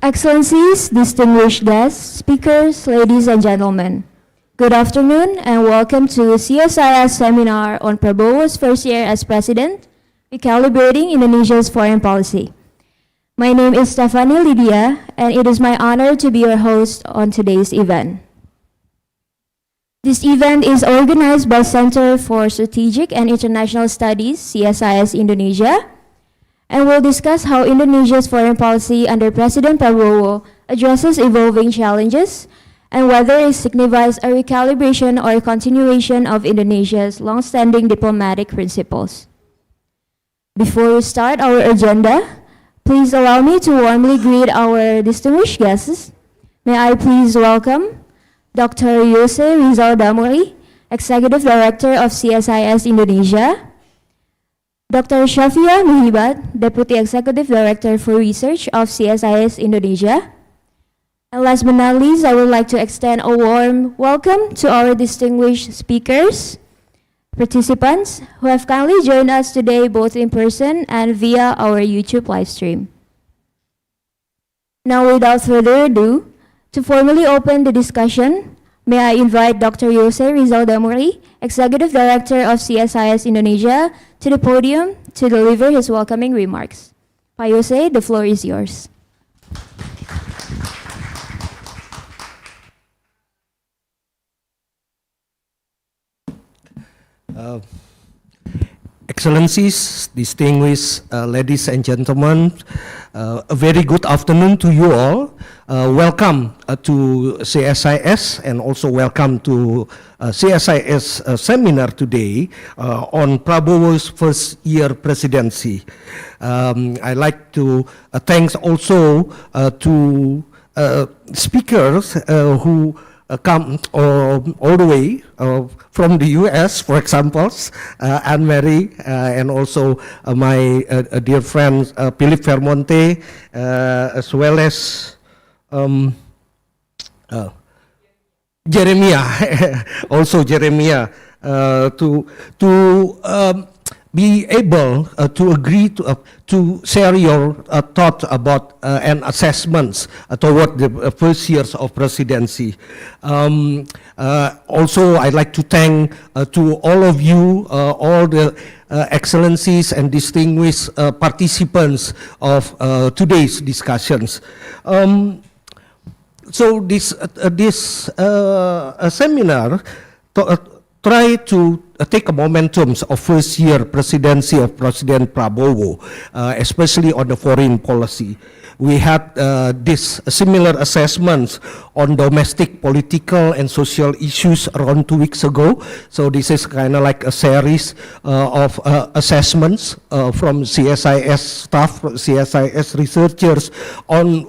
Excellencies, distinguished guests, speakers, ladies and gentlemen, good afternoon and welcome to CSIS seminar on Prabowo's first year as President, Recalibrating Indonesia's Foreign Policy. My name is Stephanie Lydia and it is my honor to be your host on today's event. This event is organized by Center for Strategic and International Studies, CSIS Indonesia, and will discuss how Indonesia's foreign policy under President Prabowo addresses evolving challenges and whether it signifies a recalibration or a continuation of Indonesia's long-standing diplomatic principles. Before we start our agenda, please allow me to warmly greet our distinguished guests. May I please welcome Dr. Yose Rizal Damuri, Executive Director of CSIS Indonesia, Dr. Shafiah Muhibat, Deputy Executive Director for Research of CSIS Indonesia. And last but not least, I would like to extend a warm welcome to our distinguished speakers, participants who have kindly joined us today both in person and via our YouTube live stream. Now, without further ado, to formally open the discussion, may I invite Dr. Yose Rizal Damuri, Executive Director of CSIS Indonesia, to the podium to deliver his welcoming remarks. Pa Yose, the floor is yours. Excellencies, distinguished ladies and gentlemen, a very good afternoon to you all. Welcome to CSIS and also welcome to CSIS seminar today on Prabowo's first year presidency. I'd like to thanks also to speakers who come all the way from the US, for example, Anne-Marie, and also my dear friend Philip Vermonte, as well as Yeremia, also Yeremia, to be able to agree to share your thoughts about and assessments toward the first years of presidency. Also, I'd like to thank to all of you, all the excellencies and distinguished participants of today's discussions. So this seminar try to take a momentum of first year presidency of President Prabowo, especially on the foreign policy. We had this similar assessments on domestic, political, and social issues around 2 weeks ago. So this is kind of like a series of assessments from CSIS staff, CSIS researchers on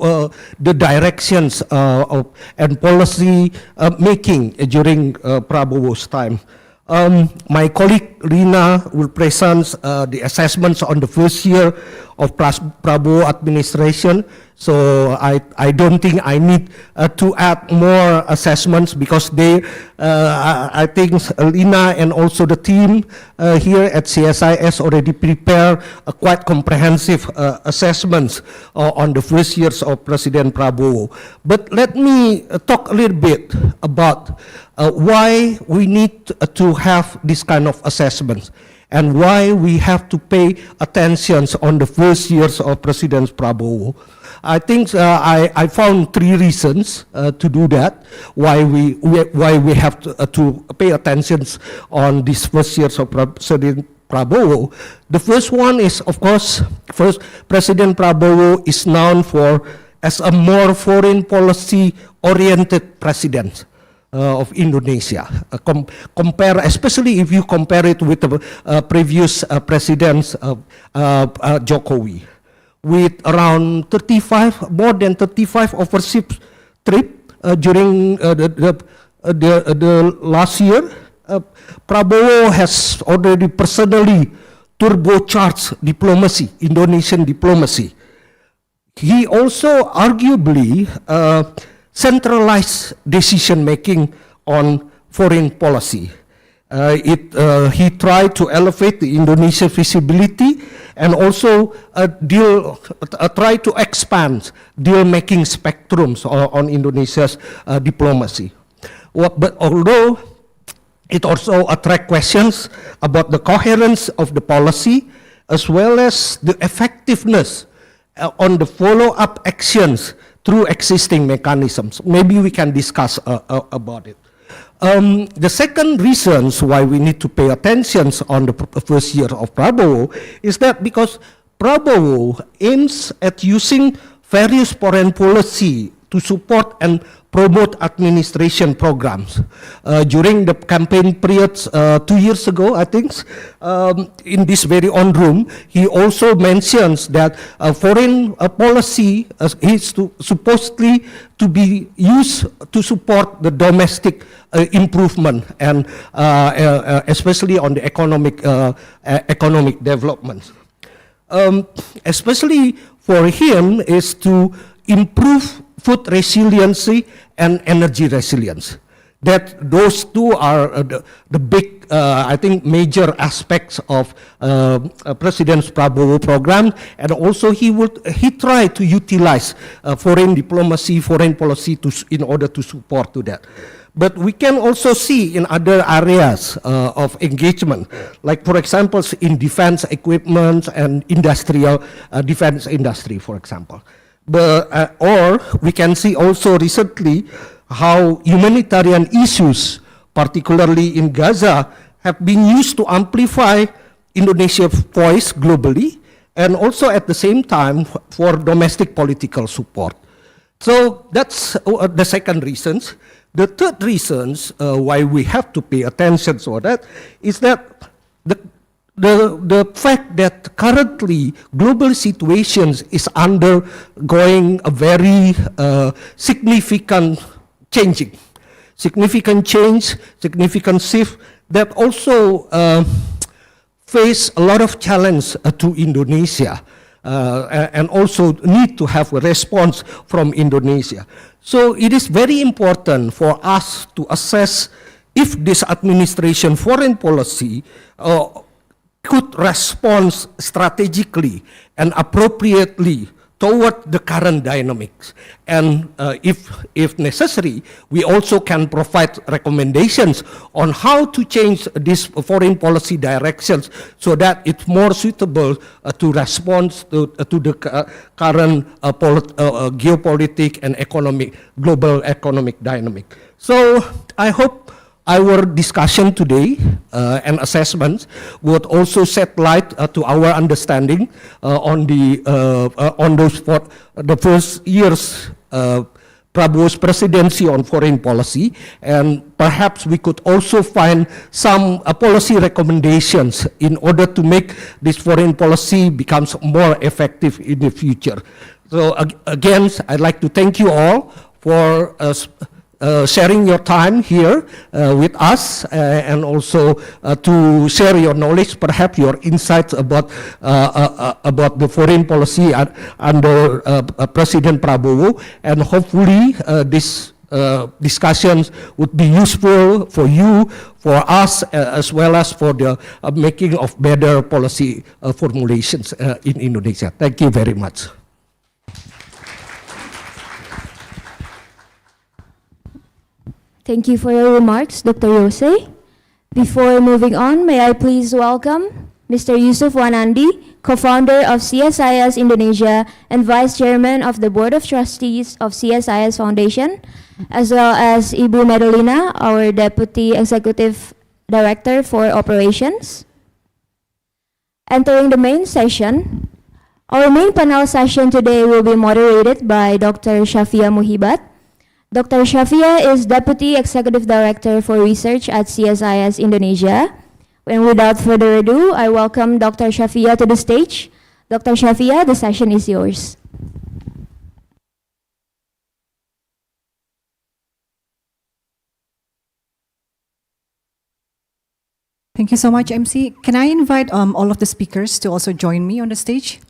the directions and policy making during Prabowo's time. My colleague Lina will present the assessments on the first year of Prabowo administration. So I don't think I need to add more assessments because I think Lina and also the team here at CSIS already prepared a quite comprehensive assessments on the first years of President Prabowo. But let me talk a little bit about why we need to have this kind of assessments and why we have to pay attention on the first years of President Prabowo. I think I found 3 reasons to do that, why we have to pay attention on these first years of President Prabowo. The first one is, of course, first, President Prabowo is known as a more foreign policy oriented president of Indonesia. Especially if you compare it with the previous presidents of Jokowi, with around more than 35 overseas trip during the last year. Prabowo has already personally turbocharged diplomacy, Indonesian diplomacy. He also arguably centralized decision-making on foreign policy. He tried to elevate the Indonesian visibility and also try to expand deal-making spectrums on Indonesia's diplomacy. But although it also attracts questions about the coherence of the policy as well as the effectiveness on the follow-up actions through existing mechanisms. Maybe we can discuss about it. The second reasons why we need to pay attention on the first year of Prabowo is that because Prabowo aims at using various foreign policy to support and promote administration programs. During the campaign periods 2 years ago, I think, in this very own room, he also mentions that foreign policy is supposedly to be used to support the domestic improvement and especially on the economic development. Especially for him is to improve food resiliency and energy resilience. That those two are the big, I think, major aspects of President Prabowo program, and also he tried to utilize foreign diplomacy, foreign policy in order to support to that. But we can also see in other areas of engagement, like for example in defense equipment and industrial defense industry, for example. But, or we can see also recently how humanitarian issues, particularly in Gaza, have been used to amplify Indonesia's voice globally, and also at the same time for domestic political support. So that's the second reason. The third reason why we have to pay attention to that is that the fact that currently global situations is undergoing a very significant change, significant shift that also face a lot of challenge to Indonesia and also need to have a response from Indonesia. So it is very important for us to assess if this administration foreign policy could respond strategically and appropriately toward the current dynamics. And if necessary, we also can provide recommendations on how to change these foreign policy directions so that it's more suitable to respond to the current geopolitical and global economic dynamic. So I hope our discussion today and assessments would also shed light to our understanding on the first year's Prabowo's presidency on foreign policy, and perhaps we could also find some policy recommendations in order to make this foreign policy becomes more effective in the future. So again, I'd like to thank you all for sharing your time here with us and also to share your knowledge, perhaps your insights about the foreign policy under President Prabowo, and hopefully this discussions would be useful for you, for us, as well as for the making of better policy formulations in Indonesia. Thank you very much. Thank you for your remarks, Dr. Yose. Before moving on, may I please welcome Mr. Yusuf Wanandi, co-founder of CSIS Indonesia and Vice Chairman of the Board of Trustees of CSIS Foundation, as well as Ibu Medolina, our Deputy Executive Director for Operations. Entering the main session, our main panel session today will be moderated by Dr. Shafiah Muhibat. Dr. Shafiah is Deputy Executive Director for Research at CSIS Indonesia. And without further ado, I welcome Dr. Shafiah to the stage. Dr. Shafiah, the session is yours. Thank you so much, MC. Can I invite all of the speakers to also join me on the stage?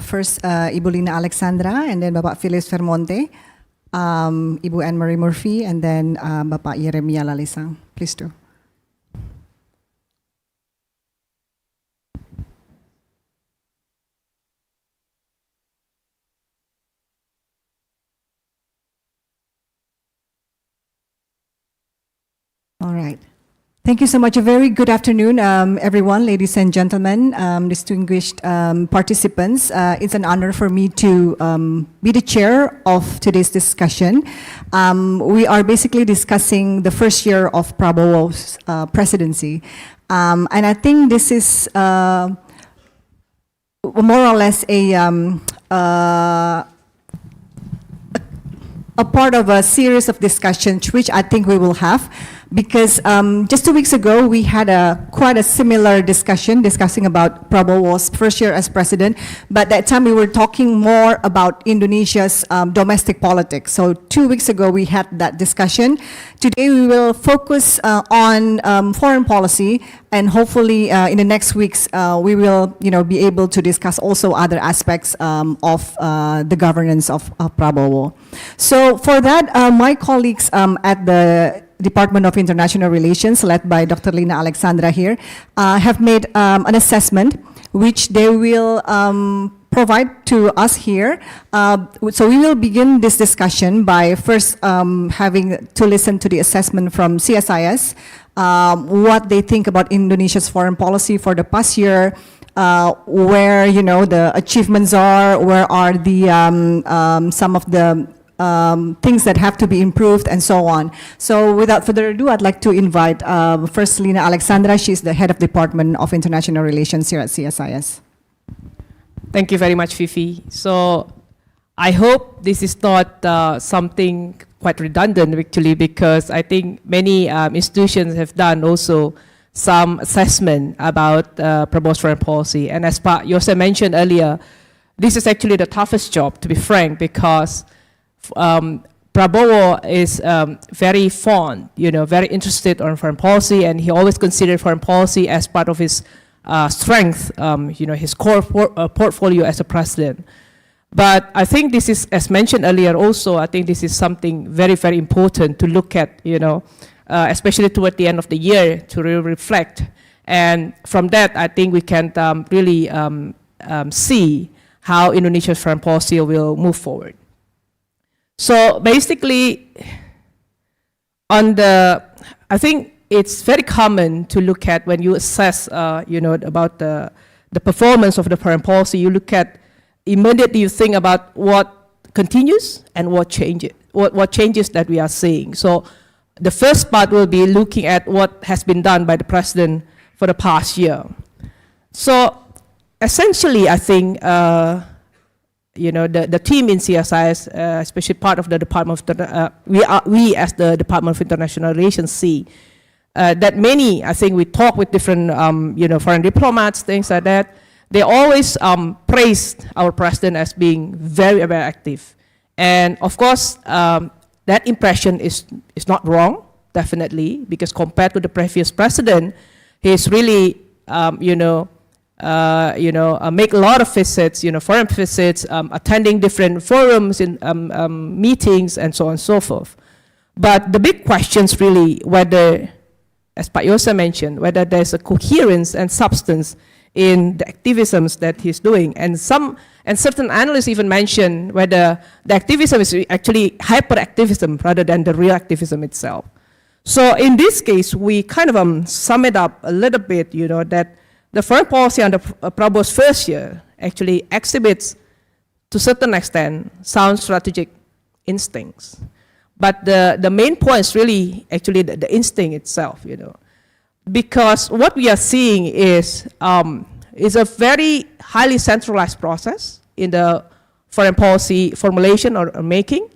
First, Ibu Lina Alexandra, and then Bapak Phyllis Vermonte, Ibu Anne-Marie Murphy, and then Bapak Yeremia Lalisang. Please do. Thank you so much. A very good afternoon, everyone, ladies and gentlemen, distinguished participants. It's an honor for me to be the chair of today's discussion. We are basically discussing the first year of Prabowo's presidency. And I think this is more or less a part of a series of discussions which I think we will have, because just 2 weeks ago we had quite a similar discussion discussing about Prabowo's first year as president, but that time we were talking more about Indonesia's domestic politics. So 2 weeks ago we had that discussion. Today we will focus on foreign policy, and hopefully in the next weeks we will be able to discuss also other aspects of the governance of Prabowo. So for that, my colleagues at the Department of International Relations, led by Dr. Lina Alexandra here, have made an assessment which they will provide to us here. So we will begin this discussion by first having to listen to the assessment from CSIS, what they think about Indonesia's foreign policy for the past year, where the achievements are, where are the some of the things that have to be improved, and so on. So without further ado, I'd like to invite first Lina Alexandra. She's the head of Department of International Relations here at CSIS. Thank you very much, Fifi. So I hope this is not something quite redundant, actually, because I think many institutions have done also some assessment about Prabowo's foreign policy. And as Yose mentioned earlier, this is actually the toughest job, to be frank, because Prabowo is very fond, very interested on foreign policy, and he always considered foreign policy as part of his strength, his core portfolio as a president. But I think this is, as mentioned earlier also, I think this is something very, very important to look at, especially toward the end of the year, to really reflect. And from that, I think we can really see how Indonesia's foreign policy will move forward. So basically, I think it's very common to look at when you assess, about the performance of the foreign policy. You look at immediately. You think about what continues and what changes. What changes that we are seeing. So the first part will be looking at what has been done by the president for the past year. So essentially, I think. The team in CSIS, especially part of the Department of, we as the Department of International Relations see that many, I think we talk with different, foreign diplomats, things like that. They always praised our president as being very, very active. And of course, that impression is not wrong, definitely, because compared to the previous president, he's really, make a lot of visits, foreign visits, attending different forums, in meetings, and so on and so forth. But the big question is really whether, as Pak Yose mentioned, whether there's a coherence and substance in the activisms that he's doing. And certain analysts even mention whether the activism is actually hyperactivism rather than the real activism itself. So in this case, we kind of sum it up a little bit, that the foreign policy under Prabowo's first year actually exhibits, to a certain extent, sound strategic instincts. But the main point is really actually the instinct itself, because what we are seeing is a very highly centralized process in the foreign policy formulation or making,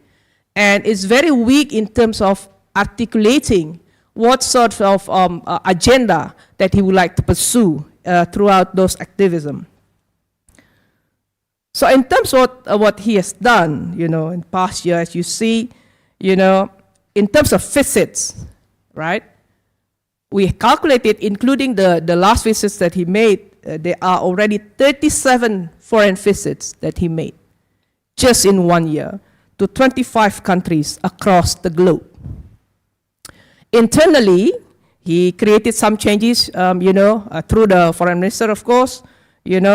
and it's very weak in terms of articulating what sort of agenda that he would like to pursue throughout those activism. So in terms of what he has done, in past year, as you see, in terms of visits, right? We calculated, including the last visits that he made, there are already 37 foreign visits that he made, just in 1 year, to 25 countries across the globe. Internally, he created some changes, through the foreign minister, of course, creating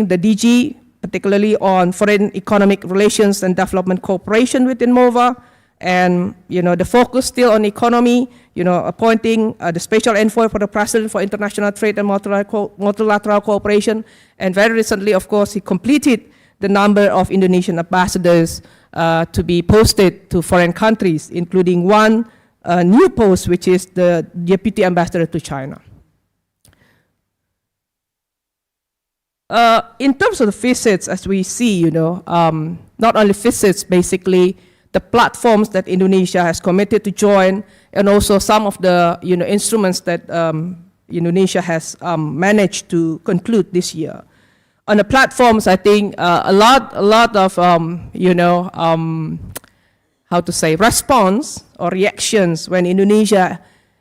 the DG, particularly on foreign economic relations and development cooperation within MOVA, And, the focus still on economy, appointing the special envoy for the president for international trade and multilateral cooperation. And very recently, of course, he completed the number of Indonesian ambassadors to be posted to foreign countries, including one new post, which is the deputy ambassador to China. In terms of the visits, as we see, not only visits, basically, the platforms that Indonesia has committed to join, and also some of the instruments that Indonesia has managed to conclude this year. On the platforms, I think a lot of how to say, response or reactions when Indonesia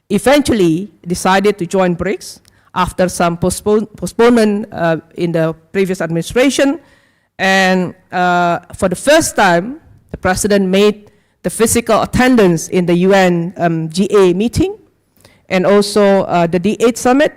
eventually decided to join BRICS after some postponement in the previous administration, and for the first time, the president made the physical attendance in the UN GA meeting, and also the D8 summit.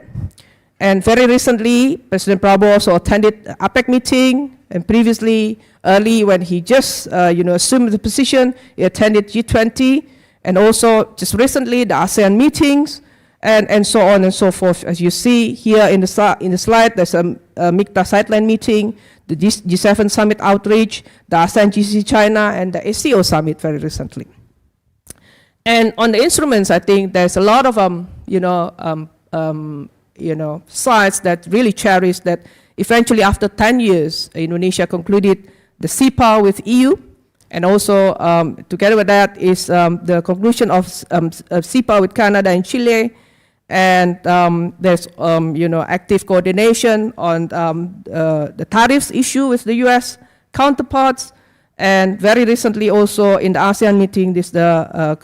And very recently, President Prabowo also attended the APEC meeting, and previously, early when he just assumed the position, he attended G20, and also just recently the ASEAN meetings, and so on and so forth. As you see here in the slide, there's a MICTA sideline meeting, the G7 summit outreach, the ASEAN GCC China, and the ACO summit very recently. And on the instruments, I think there's a lot of sides that really cherish that eventually after 10 years, Indonesia concluded the CEPA with EU, and also together with that is the conclusion of CEPA with Canada and Chile, and there's active coordination on the tariffs issue with the US counterparts, and very recently also in the ASEAN meeting, this is the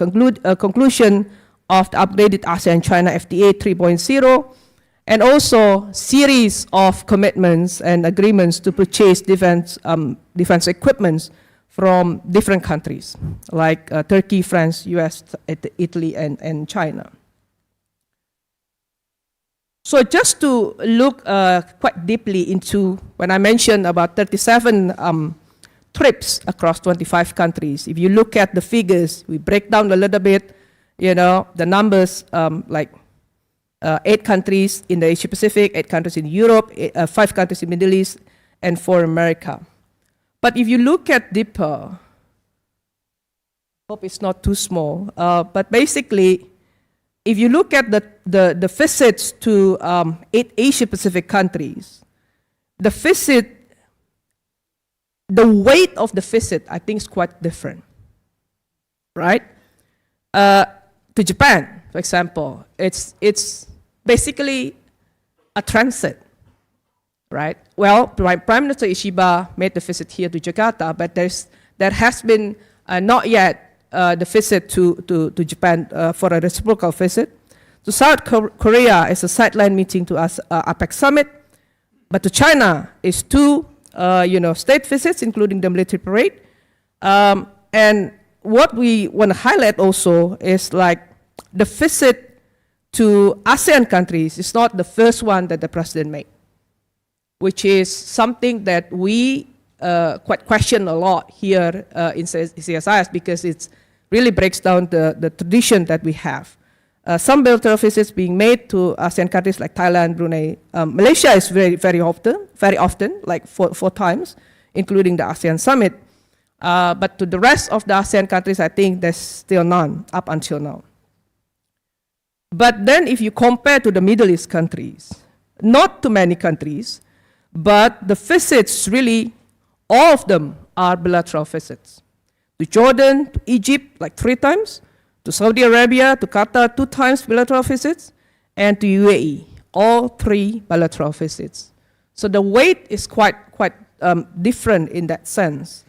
conclusion of the updated ASEAN-China FTA 3.0, and also series of commitments and agreements to purchase defense equipments from different countries, like Turkey, France, US, Italy, and China. So just to look quite deeply into, when I mentioned about 37 trips across 25 countries, if you look at the figures, we break down a little bit, the numbers, like 8 countries in the Asia Pacific, 8 countries in Europe, 5 countries in the Middle East, and 4 in America. But if you look at deeper, hope it's not too small, but basically, if you look at the visits to 8 Asia Pacific countries, the weight of the visit, I think, is quite different, right? To Japan, for example, it's basically a transit, right? Well, Prime Minister Ishiba made the visit here to Jakarta, but there has been not yet the visit to Japan for a reciprocal visit. To South Korea is a sideline meeting to APEC summit, but to China is 2 state visits, including the military parade. And what we want to highlight also is like the visit to ASEAN countries is not the first one that the president made, which is something that we quite question a lot here in CSIS, because it really breaks down the tradition that we have. Some bilateral visits being made to ASEAN countries like Thailand, Brunei. Malaysia is very often, like 4 times, including the ASEAN summit. But to the rest of the ASEAN countries, I think there's still none up until now. But then if you compare to the Middle East countries, not too many countries, but the visits really, all of them are bilateral visits. To Jordan, to Egypt, like 3 times, to Saudi Arabia, to Qatar, 2 times bilateral visits, and to UAE, all 3 bilateral visits. So the weight is quite different in that sense.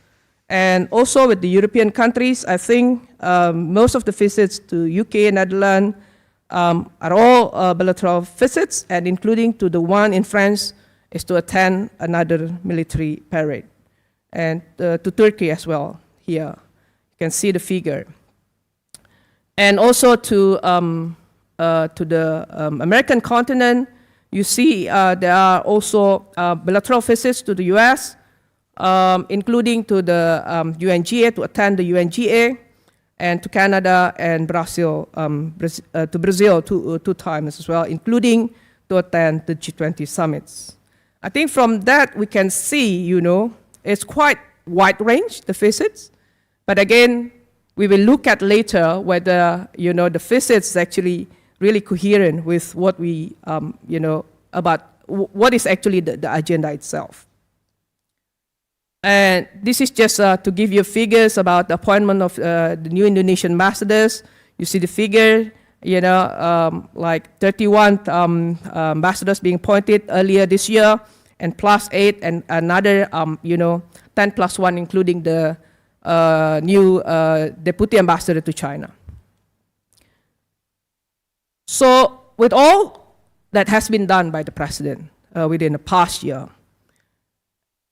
And also with the European countries, I think most of the visits to UK and Netherlands are all bilateral visits, and including to the one in France is to attend another military parade. And to Turkey as well here. You can see the figure. And also to the American continent, you see there are also bilateral visits to the US, including to the UNGA, to attend the UNGA, and to Canada and Brazil, to Brazil two times as well, including to attend the G20 summits. I think from that we can see, it's quite wide range, the visits. But again, we will look at later whether, the visits is actually really coherent with what we, about what is actually the agenda itself. And this is just to give you figures about the appointment of the new Indonesian ambassadors. You see the figure, like 31 ambassadors being appointed earlier this year, and +8, and another, 10 + 1, including the new deputy ambassador to China. So with all that has been done by the president within the past year,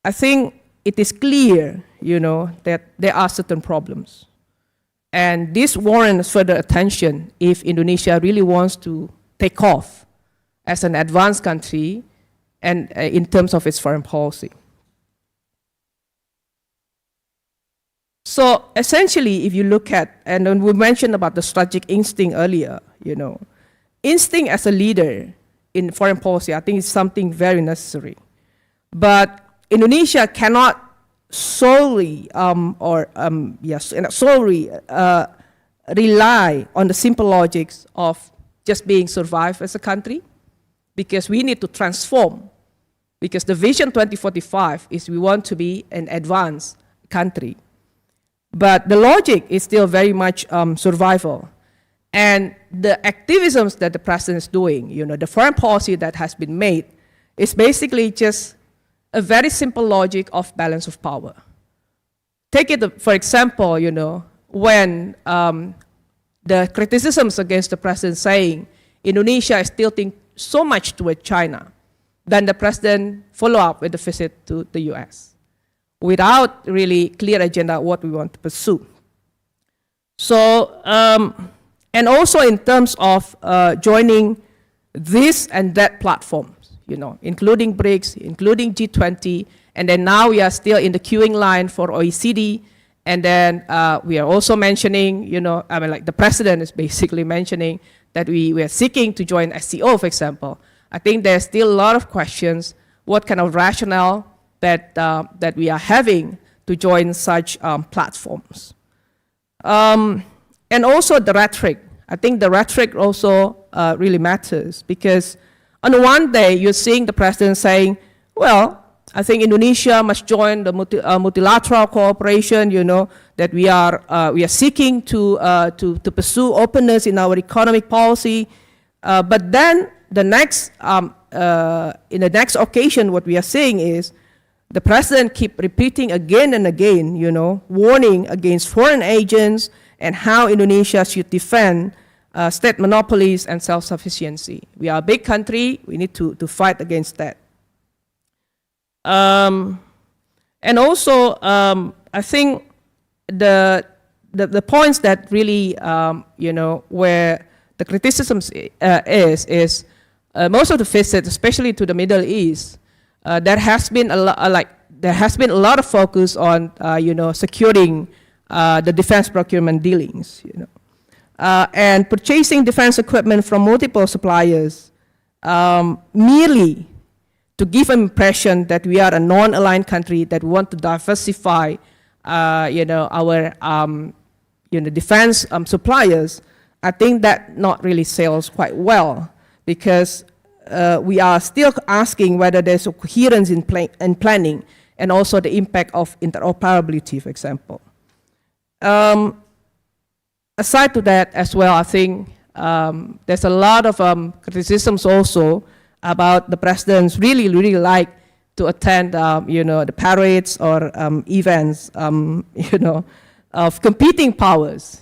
I think it is clear, that there are certain problems. And this warrants further attention if Indonesia really wants to take off as an advanced country and in terms of its foreign policy. So essentially, if you look at, and then we mentioned about the strategic instinct earlier, instinct as a leader in foreign policy, I think is something very necessary. But Indonesia cannot solely rely on the simple logics of just being survived as a country, because we need to transform. Because the Vision 2045 is we want to be an advanced country. But the logic is still very much survival. And the activisms that the president is doing, the foreign policy that has been made, is basically just a very simple logic of balance of power. Take it, for example, when the criticisms against the president saying Indonesia is tilting so much toward China, then the president follow up with a visit to the US without really clear agenda what we want to pursue. So, and also in terms of joining this and that platforms, including BRICS, including G20, and then now we are still in the queuing line for OECD, and then we are also mentioning, like the president is basically mentioning that we are seeking to join SCO, for example. I think there's still a lot of questions, what kind of rationale that we are having to join such platforms. And also the rhetoric. I think the rhetoric also really matters, because on the one day you're seeing the president saying, well, I think Indonesia must join the multilateral cooperation, that we are seeking to pursue openness in our economic policy. But then the next, in the next occasion, what we are seeing is the president keep repeating again and again, warning against foreign agents and how Indonesia should defend state monopolies and self-sufficiency. We are a big country, we need to fight against that. And also, I think the points that really, where the criticisms is most of the visits, especially to the Middle East, there has been a lot of focus on, securing the defense procurement dealings, and purchasing defense equipment from multiple suppliers, merely to give an impression that we are a non-aligned country that want to diversify, our, defense suppliers. I think that not really sells quite well, because we are still asking whether there's a coherence in planning, and also the impact of interoperability, for example. Aside to that as well, I think there's a lot of criticisms also about the presidents really like to attend, the parades or events, of competing powers,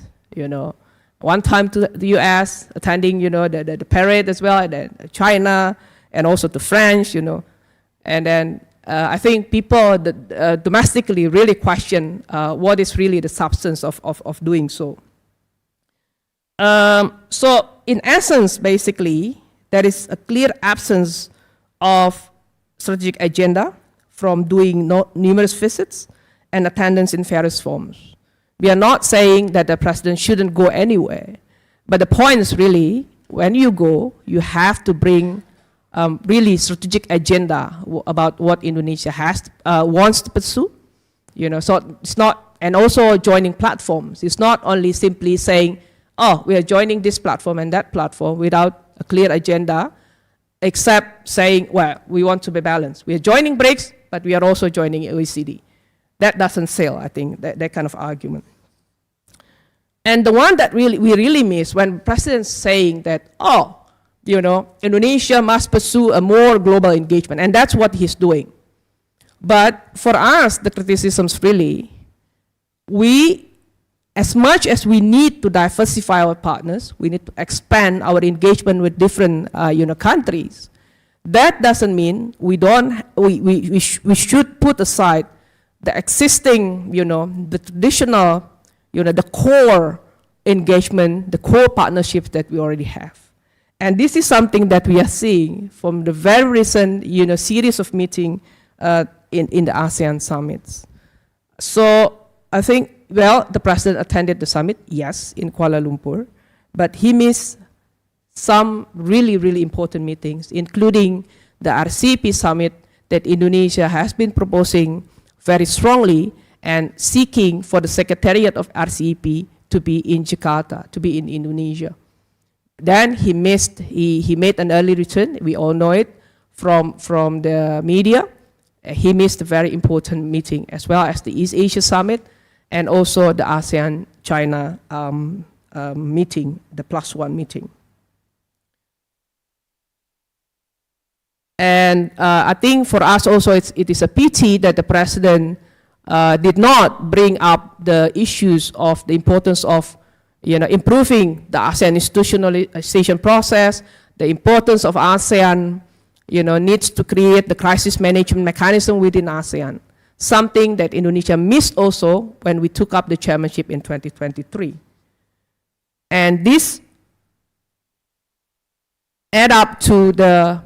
One time to the US, attending, the parade as well, and then China, and also to French, And then I think people domestically really question what is really the substance of doing so. So in essence, basically, there is a clear absence of strategic agenda from doing numerous visits and attendance in various forms. We are not saying that the president shouldn't go anywhere. But the point is really, when you go, you have to bring really strategic agenda about what Indonesia wants to pursue. So it's not, and also joining platforms. It's not only simply saying, oh, we are joining this platform and that platform without a clear agenda, except saying, well, we want to be balanced. We are joining BRICS, but we are also joining OECD. That doesn't sell, I think, that kind of argument. And the one that we really miss when the president's saying that, oh, Indonesia must pursue a more global engagement, and that's what he's doing. But for us, the criticisms really, as much as we need to diversify our partners, we need to expand our engagement with different countries. That doesn't mean we should put aside the existing, the traditional, the core engagement, the core partnerships that we already have. And this is something that we are seeing from the very recent, series of meetings in the ASEAN summits. So I think, well, the president attended the summit, yes, in Kuala Lumpur, but he missed some really, really important meetings, including the RCEP summit that Indonesia has been proposing very strongly and seeking for the secretariat of RCEP to be in Jakarta, to be in Indonesia. Then he made an early return. We all know it from the media. He missed a very important meeting, as well as the East Asia Summit and also the ASEAN-China meeting, the +1 meeting. And I think for us also, it is a pity that the president did not bring up the issues of the importance of improving the ASEAN institutionalization process, the importance of ASEAN, needs to create the crisis management mechanism within ASEAN, something that Indonesia missed also when we took up the chairmanship in 2023. And this add up to the,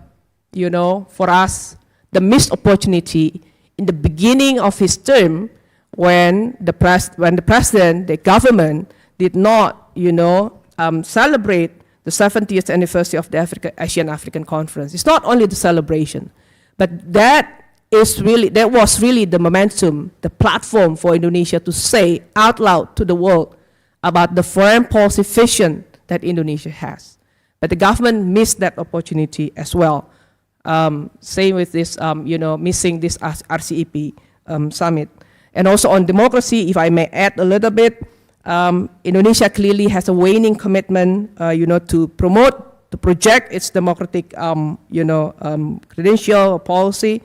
for us, the missed opportunity in the beginning of his term when the president, the government, did not, celebrate the 70th anniversary of the ASEAN-African Conference. It's not only the celebration, but that was really the momentum, the platform for Indonesia to say out loud to the world about the foreign policy vision that Indonesia has. But the government missed that opportunity as well. Same with this, missing this RCEP summit. And also on democracy, if I may add a little bit, Indonesia clearly has a waning commitment, to promote, to project its democratic, credential or policy,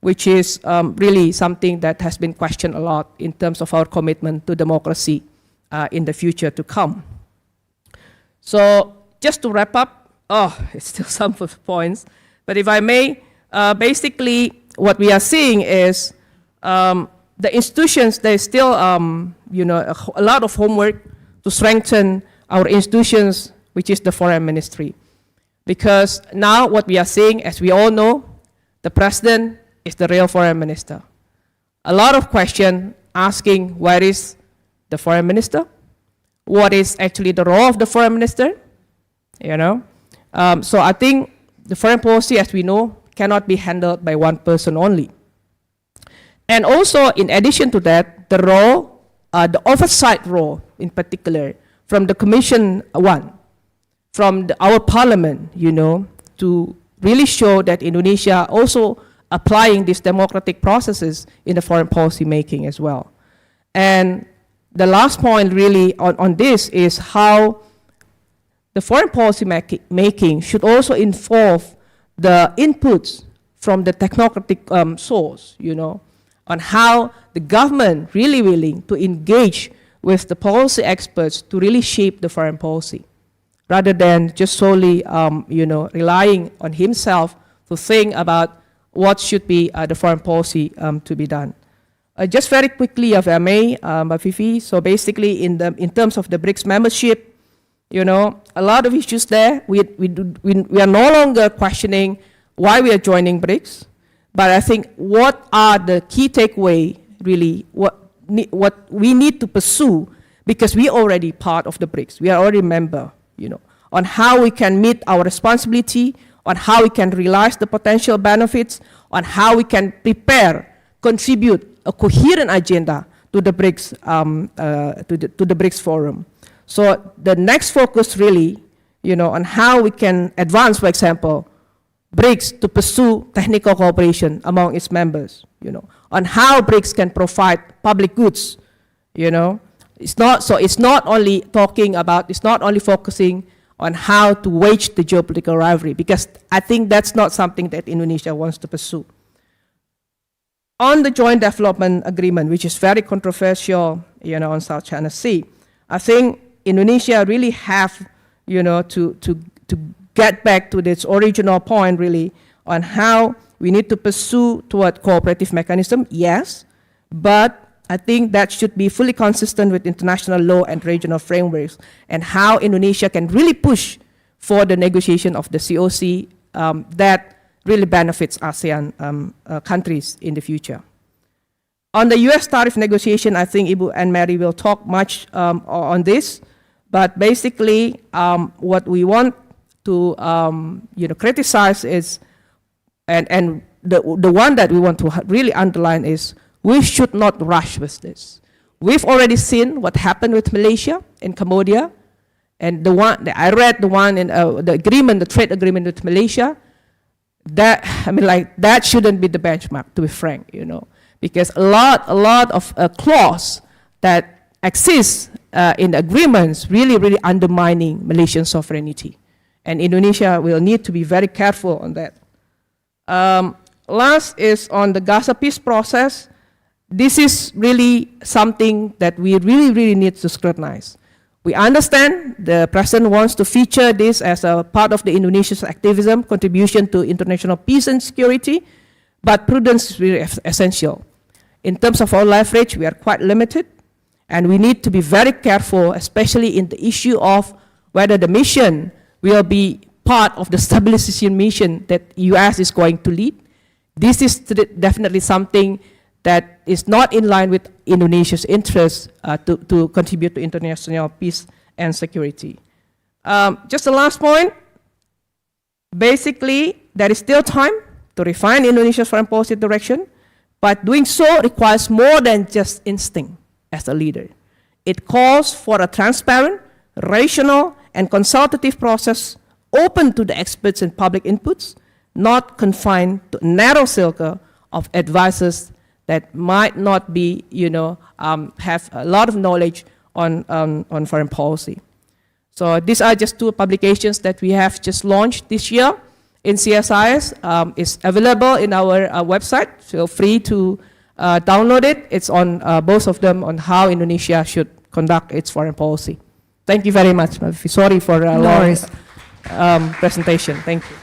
which is really something that has been questioned a lot in terms of our commitment to democracy in the future to come. So just to wrap up, it's still some of the points, but if I may, basically what we are seeing is the institutions, there's still, a lot of homework to strengthen our institutions, which is the foreign ministry. Because now what we are seeing, as we all know, the president is the real foreign minister. A lot of questions asking, where is the foreign minister? What is actually the role of the foreign minister? So I think the foreign policy, as we know, cannot be handled by one person only. And also, in addition to that, the role, the oversight role in particular, from the Commission one, from our parliament, to really show that Indonesia also applying these democratic processes in the foreign policy making as well. And the last point really on this is how the foreign policy making should also involve the inputs from the technocratic source, on how the government really willing to engage with the policy experts to really shape the foreign policy, rather than just solely, relying on himself to think about what should be the foreign policy to be done. Just very quickly, if I may, Fifi. So basically, in terms of the BRICS membership, a lot of issues there. We are no longer questioning why we are joining BRICS. But I think what are the key takeaway, really, what what we need to pursue, because we are already part of the BRICS, we are already a member, on how we can meet our responsibility, on how we can realize the potential benefits, on how we can prepare, contribute a coherent agenda to the BRICS, to the BRICS forum. So the next focus really, on how we can advance, for example, BRICS to pursue technical cooperation among its members, on how BRICS can provide public goods, It's not only focusing on how to wage the geopolitical rivalry, because I think that's not something that Indonesia wants to pursue. On the joint development agreement, which is very controversial, on South China Sea, I think Indonesia really have, to get back to its original point, really, on how we need to pursue toward cooperative mechanism, yes, but I think that should be fully consistent with international law and regional frameworks, and how Indonesia can really push for the negotiation of the COC that really benefits ASEAN countries in the future. On the US tariff negotiation, I think Ibu and Mary will talk much on this, but basically what we want to criticize is, and the one that we want to really underline is, we should not rush with this. We've already seen what happened with Malaysia and Cambodia, and I read the one in the trade agreement with Malaysia. That that shouldn't be the benchmark, to be frank, because a lot of clause that exists in the agreements really undermining Malaysian sovereignty, and Indonesia will need to be very careful on that. Last is on the Gaza peace process. This is really something that we really need to scrutinize. We understand the President wants to feature this as a part of the Indonesia's activism, contribution to international peace and security, but prudence is really essential. In terms of our leverage, we are quite limited, and we need to be very careful, especially in the issue of whether the mission will be part of the stabilization mission that US is going to lead. This is definitely something that is not in line with Indonesia's interests to contribute to international peace and security. Just the last point, basically, there is still time to refine Indonesia's foreign policy direction, but doing so requires more than just instinct as a leader. It calls for a transparent, rational, and consultative process open to the experts and public inputs, not confined to a narrow circle of advisors that might not be, have a lot of knowledge on foreign policy. So these are just two publications that we have just launched this year in CSIS. It's available in our website. Feel free to download it. It's on both of them on how Indonesia should conduct its foreign policy. Thank you very much. Sorry for a long presentation. Thank you.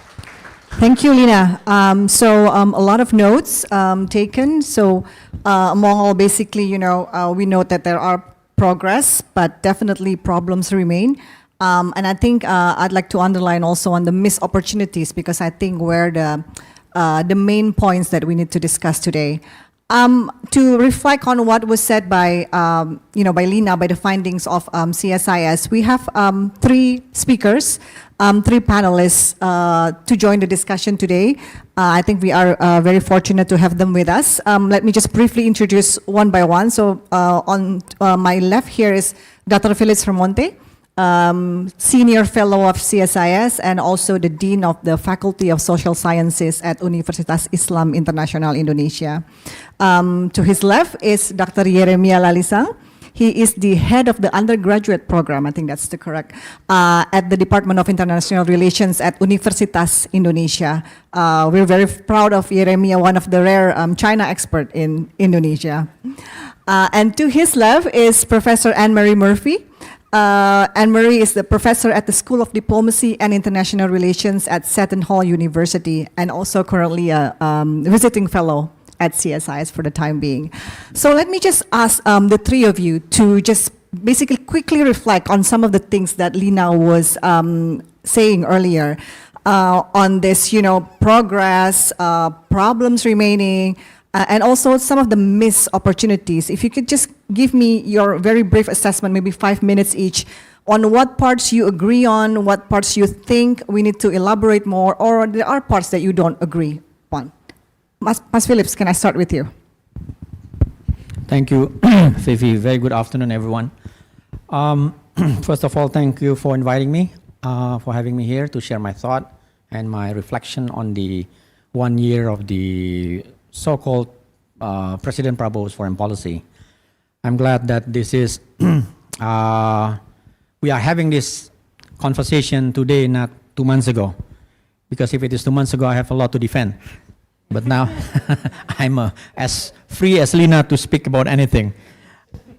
Thank you, Lina. A lot of notes taken. So among all, basically, we note that there are progress, but definitely problems remain. And I think I'd like to underline also on the missed opportunities, because I think where the main points that we need to discuss today. To reflect on what was said by by Lina, by the findings of CSIS, we have three speakers, three panelists to join the discussion today. I think we are very fortunate to have them with us. Let me just briefly introduce one by one. So on my left here is Dr. Vermonte, Senior Fellow of CSIS and also the Dean of the Faculty of Social Sciences at Universitas Islam Internasional Indonesia. To his left is Dr. Yeremia Lalisang. He is the head of the undergraduate program, I think that's the correct, at the Department of International Relations at Universitas Indonesia. We're very proud of Yeremia, one of the rare China expert in Indonesia. And to his left is Professor Anne-Marie Murphy. Anne-Marie is the professor at the School of Diplomacy and International Relations at Seton University, and also currently a visiting fellow at CSIS for the time being. So let me just ask the three of you to just basically quickly reflect on some of the things that Lina was saying earlier on this, progress, problems remaining, and also some of the missed opportunities. If you could just give me your very brief assessment, maybe 5 minutes each, on what parts you agree on, what parts you think we need to elaborate more, or there are parts that you don't agree on. Mas Phillips, can I start with you? Thank you, Fifi. Very good afternoon, everyone. First of all, thank you for inviting me, for having me here to share my thought and my reflection on the 1 year of the so-called President Prabowo's foreign policy. I'm glad that this is, we are having this conversation today, not 2 months ago. Because if it is 2 months ago, I have a lot to defend. But now, I'm as free as Lina to speak about anything.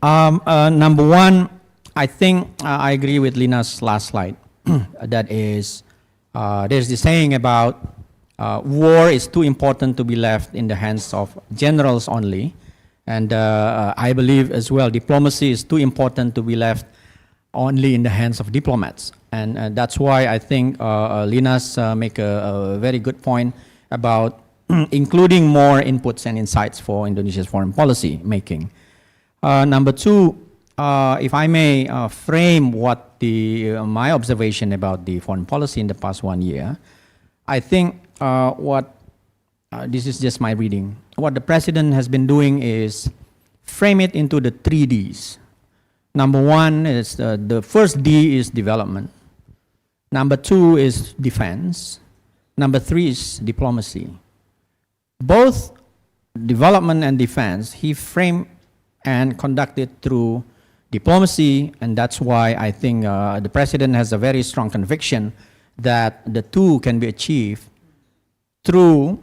Number one, I think I agree with Lina's last slide. That is, there's the saying about war is too important to be left in the hands of generals only. And I believe as well, diplomacy is too important to be left only in the hands of diplomats. And that's why I think Lina's make a very good point about including more inputs and insights for Indonesia's foreign policy making. Number two, if I may frame what my observation about the foreign policy in the past 1 year, I think this is just my reading. What the president has been doing is frame it into the 3 Ds. Number one is the first D is development. Number 2 is defense. Number 3 is diplomacy. Both development and defense, he framed and conducted through diplomacy, and that's why I think the president has a very strong conviction that the two can be achieved through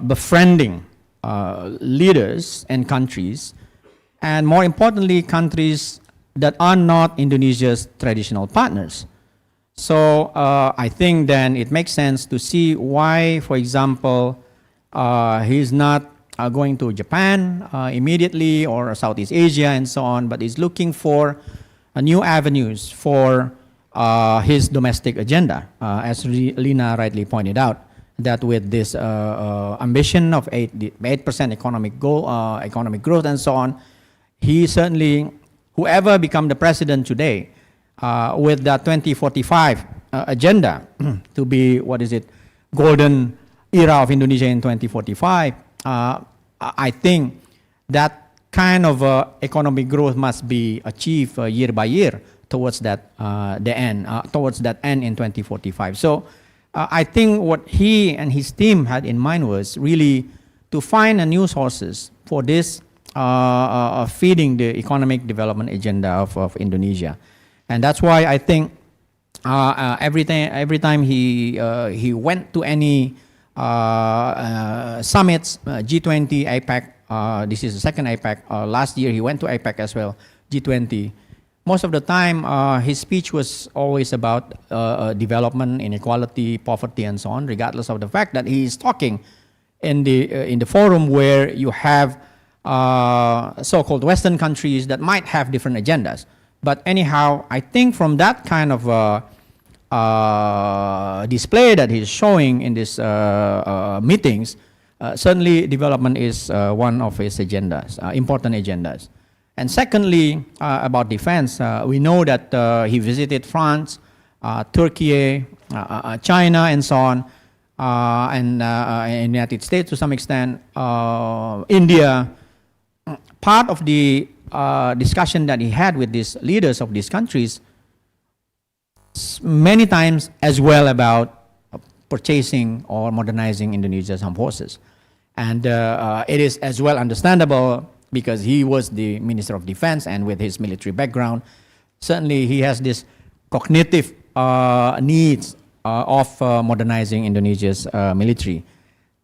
befriending leaders and countries, and more importantly, countries that are not Indonesia's traditional partners. So I think then it makes sense to see why, for example, he's not going to Japan immediately or Southeast Asia and so on, but he's looking for new avenues for his domestic agenda, as Lina rightly pointed out, that with this ambition of 8% economic growth and so on, he certainly, whoever become the president today, with that 2045 agenda to be, golden era of Indonesia in 2045, I think that kind of economic growth must be achieved year by year towards that end in 2045. So I think what he and his team had in mind was really to find a new sources for this feeding the economic development agenda of Indonesia, and that's why I think every time he went to any summits, G20, APEC, this is the second APEC. Last year he went to APEC as well, G20. Most of the time his speech was always about development, inequality, poverty, and so on, regardless of the fact that he is talking in the forum where you have so-called Western countries that might have different agendas. But anyhow, I think from that kind of display that he's showing in these meetings, certainly development is one of his agendas, important agendas. And secondly, about defense, we know that he visited France, Turkey, China, and so on, and in the United States to some extent, India. Part of the discussion that he had with these leaders of these countries many times as well about purchasing or modernizing Indonesia's armed forces. And it is as well understandable because he was the Minister of Defense, and with his military background, certainly he has this cognitive needs of modernizing Indonesia's military.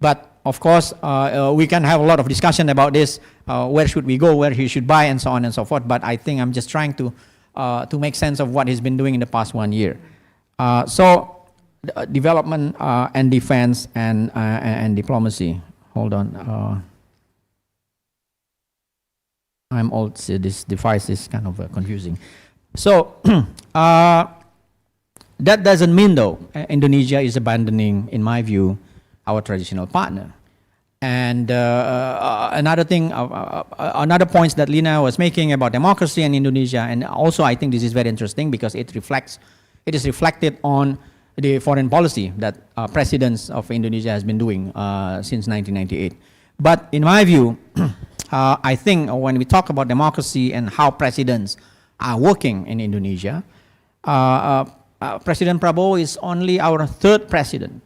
But of course, we can have a lot of discussion about this, where should we go, where he should buy, and so on and so forth. But I think I'm just trying to make sense of what he's been doing in the past 1 year. So development and defense and diplomacy. Hold on. I'm old, so this device is kind of confusing. So that doesn't mean, though, Indonesia is abandoning, in my view, our traditional partner. And another thing, another points that Lina was making about democracy in Indonesia, and also I think this is very interesting because it is reflected on the foreign policy that presidents of Indonesia has been doing since 1998. But in my view, I think when we talk about democracy and how presidents are working in Indonesia, President Prabowo is only our third president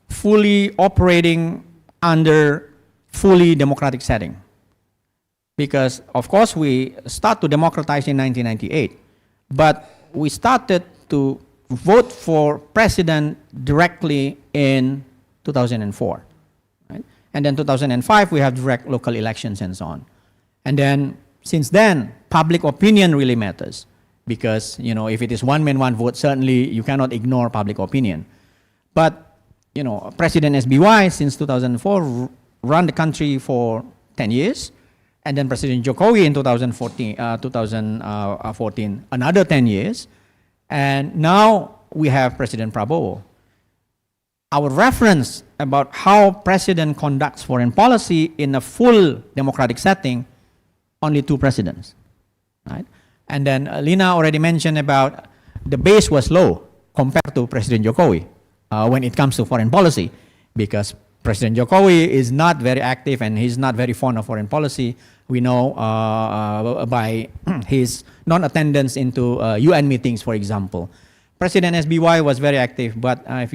fully operating under fully democratic setting. Because of course we start to democratize in 1998, but we started to vote for president directly in 2004. Right? And then 2005 we have direct local elections and so on. And then since then, public opinion really matters. Because if it is one man, one vote, certainly you cannot ignore public opinion. But President SBY since 2004 run the country for 10 years, and then President Jokowi in 2014 another 10 years, and now we have President Prabowo. Our reference about how president conducts foreign policy in a full democratic setting, only two presidents, right? And then Lina already mentioned about the base was low compared to President Jokowi. When it comes to foreign policy, because President Jokowi is not very active and he's not very fond of foreign policy. We know by his non-attendance into UN meetings, for example. President SBY was very active, but if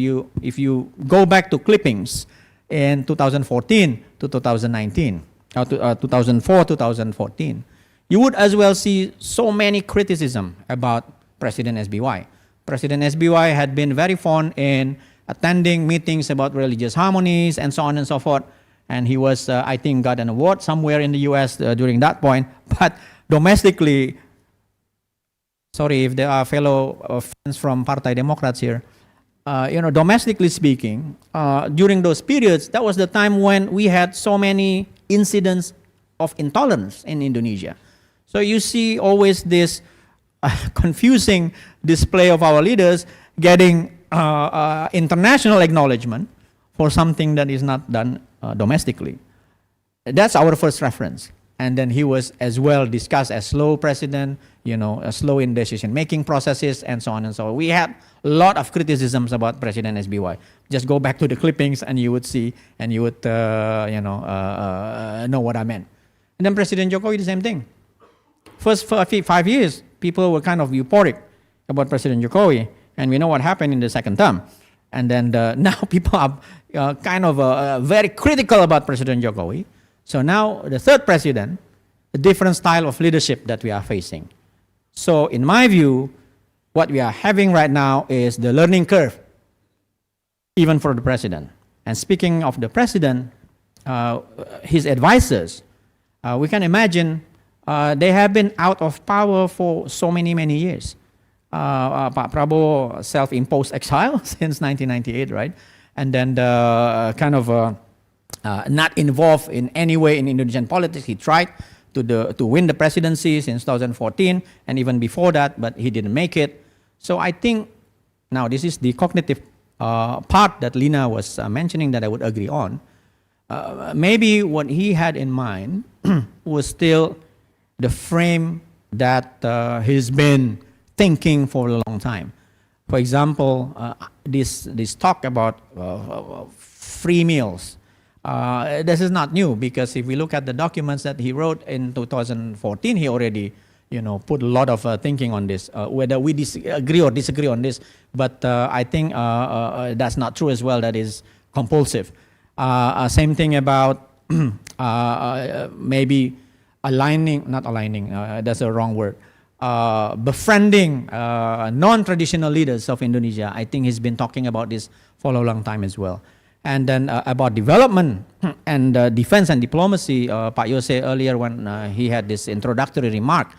you go back to clippings in 2014 to 2019, 2004, 2014, you would as well see so many criticism about President SBY. President SBY had been very fond in attending meetings about religious harmonies and so on and so forth. And he was, I think, got an award somewhere in the US during that point. But domestically, sorry if there are fellow friends from Partai Demokrat here, domestically speaking, during those periods, that was the time when we had so many incidents of intolerance in Indonesia. So you see always this confusing display of our leaders getting international acknowledgement for something that is not done domestically. That's our first reference. And then he was as well discussed as slow president, slow in decision-making processes, and so on and so on. We had a lot of criticisms about President SBY. Just go back to the clippings and you would see, and you would, know what I meant. And then President Jokowi, the same thing. First 5 years, people were kind of euphoric about President Jokowi, and we know what happened in the second term. And then now people are kind of very critical about President Jokowi. So now the third president, a different style of leadership that we are facing. So in my view, what we are having right now is the learning curve, even for the president. And speaking of the president, his advisors, we can imagine they have been out of power for so many years. Pak Prabowo self-imposed exile since 1998, right? And then kind of not involved in any way in Indonesian politics. He tried to win the presidency since 2014 and even before that, but he didn't make it. So I think, now this is the cognitive part that Lina was mentioning that I would agree on. Maybe what he had in mind was still the frame that he's been thinking for a long time. For example, this talk about free meals. This is not new, because if we look at the documents that he wrote in 2014, he already put a lot of thinking on this. Whether we agree or disagree on this, but I think that's not true as well. That is compulsive. Same thing about maybe not aligning, that's a wrong word. Befriending non-traditional leaders of Indonesia. I think he's been talking about this for a long time as well. And then about development and defense and diplomacy, Pak Yose earlier when he had this introductory remark,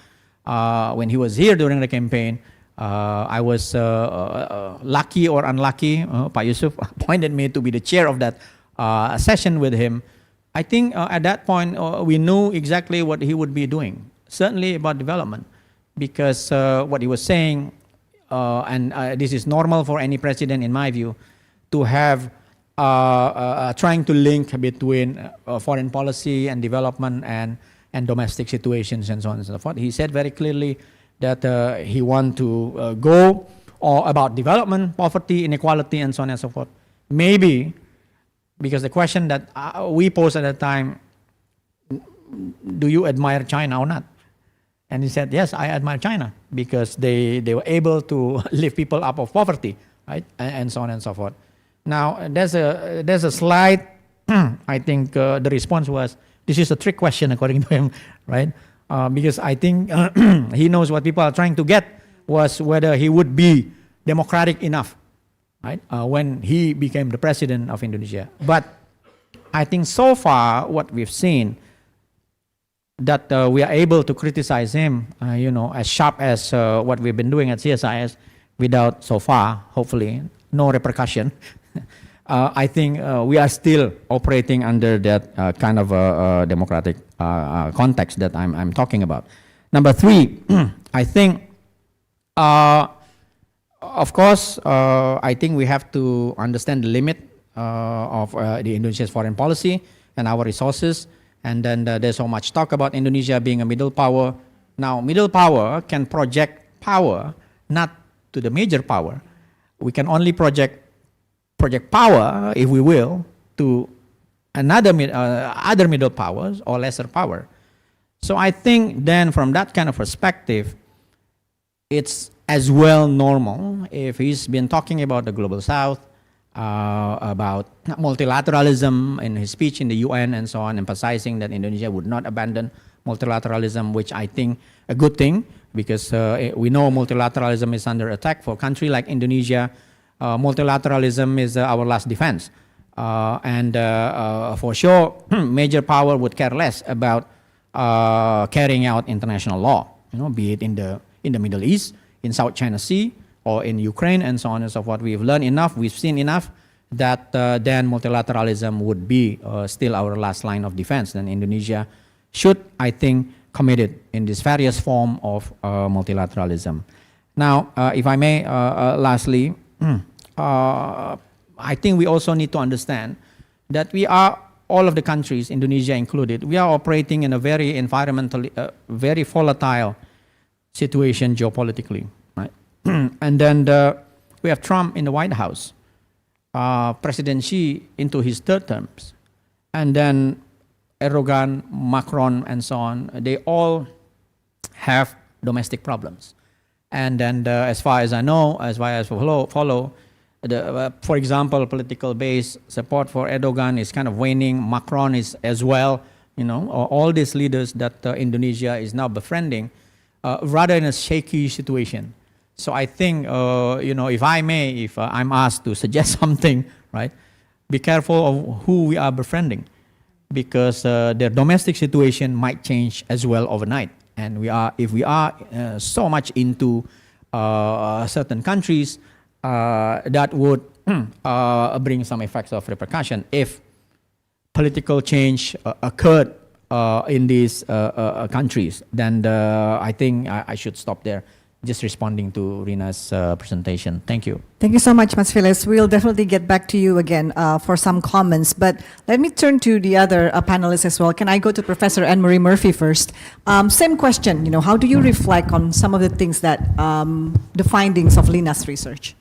when he was here during the campaign, I was lucky or unlucky, Pak Yusuf appointed me to be the chair of that session with him. I think at that point we knew exactly what he would be doing, certainly about development, because what he was saying, and this is normal for any president in my view, to have trying to link between foreign policy and development and domestic situations and so on and so forth. He said very clearly that he want to go about development, poverty, inequality, and so on and so forth. Maybe, because the question that we posed at the time, do you admire China or not? And he said, yes, I admire China because they were able to lift people up of poverty, right? And so on and so forth. Now, there's a slide, I think the response was, this is a trick question according to him, right? Because I think he knows what people are trying to get was whether he would be democratic enough, right? When he became the president of Indonesia. But I think so far what we've seen that we are able to criticize him, as sharp as what we've been doing at CSIS without so far, hopefully, no repercussion. I think we are still operating under that kind of democratic context that I'm talking about. Number three, I think, of course, I think we have to understand the limit of the Indonesia's foreign policy and our resources. And then there's so much talk about Indonesia being a middle power. Now, middle power can project power, not to the major power. We can only project power, if we will, to other middle powers or lesser power. So I think then from that kind of perspective, it's as well normal if he's been talking about the global south, about multilateralism in his speech in the UN and so on, emphasizing that Indonesia would not abandon multilateralism, which I think a good thing, because we know multilateralism is under attack. For a country like Indonesia, multilateralism is our last defense. And for sure, major power would care less about carrying out international law, be it in the Middle East, in South China Sea, or in Ukraine, and so on and so forth. We've learned enough, we've seen enough, that then multilateralism would be still our last line of defense. And Indonesia should, I think, commit it in this various form of multilateralism. Now, if I may, lastly, I think we also need to understand that we are, all of the countries, Indonesia included, we are operating in a very environmentally, very volatile situation geopolitically, right? And then we have Trump in the White House, President Xi into his third terms, and then Erdogan, Macron, and so on. They all have domestic problems. And then as far as I know, as far as I follow, for example, political base support for Erdogan is kind of waning. Macron is as well, all these leaders that Indonesia is now befriending, rather in a shaky situation. So I think, if I may, if I'm asked to suggest something, right, be careful of who we are befriending, because their domestic situation might change as well overnight. And if we are so much into certain countries, that would bring some effects of repercussion. If political change occurred in these countries, then I think I should stop there, just responding to Rina's presentation. Thank you. Thank you so much, Mas Phyllis. We'll definitely get back to you again for some comments, but let me turn to the other panelists as well. Can I go to Professor Anne-Marie Murphy first? Same question, how do you reflect on some of the things that, the findings of Lina's research?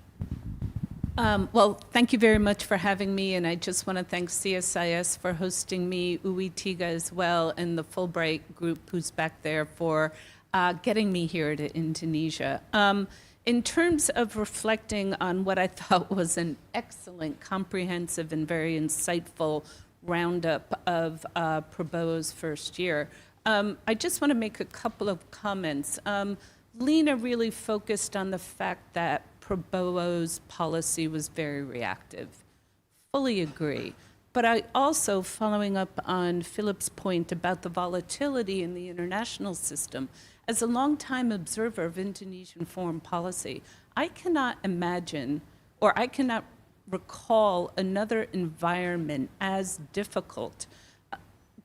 Well, thank you very much for having me, and I just want to thank CSIS for hosting me, UIII as well, and the Fulbright group who's back there for getting me here to Indonesia. In terms of reflecting on what I thought was an excellent, comprehensive, and very insightful roundup of Prabowo's first year, I just want to make a couple of comments. Lina really focused on the fact that Prabowo's policy was very reactive. Fully agree. But I also, following up on Philip's point about the volatility in the international system, as a longtime observer of Indonesian foreign policy, I cannot imagine, or I cannot recall another environment as difficult,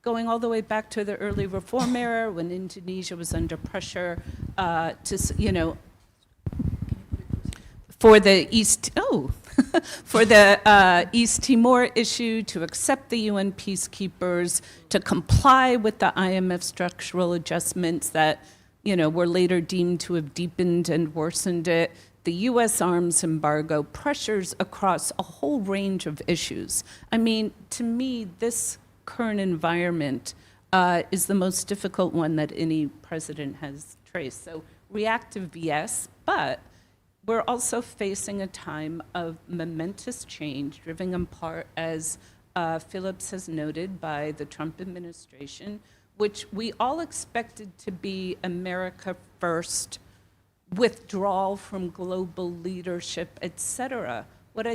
going all the way back to the early reform era when Indonesia was under pressure for the for the East Timor issue, to accept the UN peacekeepers, to comply with the IMF structural adjustments that, were later deemed to have deepened and worsened it, the U.S. arms embargo, pressures across a whole range of issues. I mean, to me, this current environment is the most difficult one that any president has traced. So reactive, yes, but we're also facing a time of momentous change, driven in part, as Phillips has noted, by the Trump administration, which we all expected to be America first, withdrawal from global leadership, et cetera. What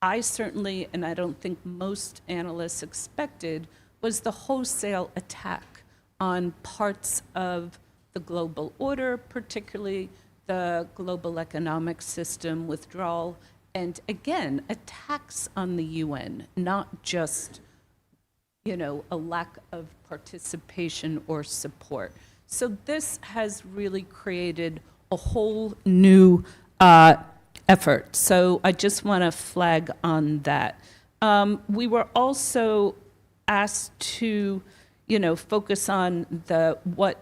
I certainly, and I don't think most analysts expected, was the wholesale attack on parts of the global order, particularly the global economic system, withdrawal, and again, attacks on the UN, not just, a lack of participation or support. So this has really created a whole new effort. So I just want to flag on that. We were also asked to, focus on what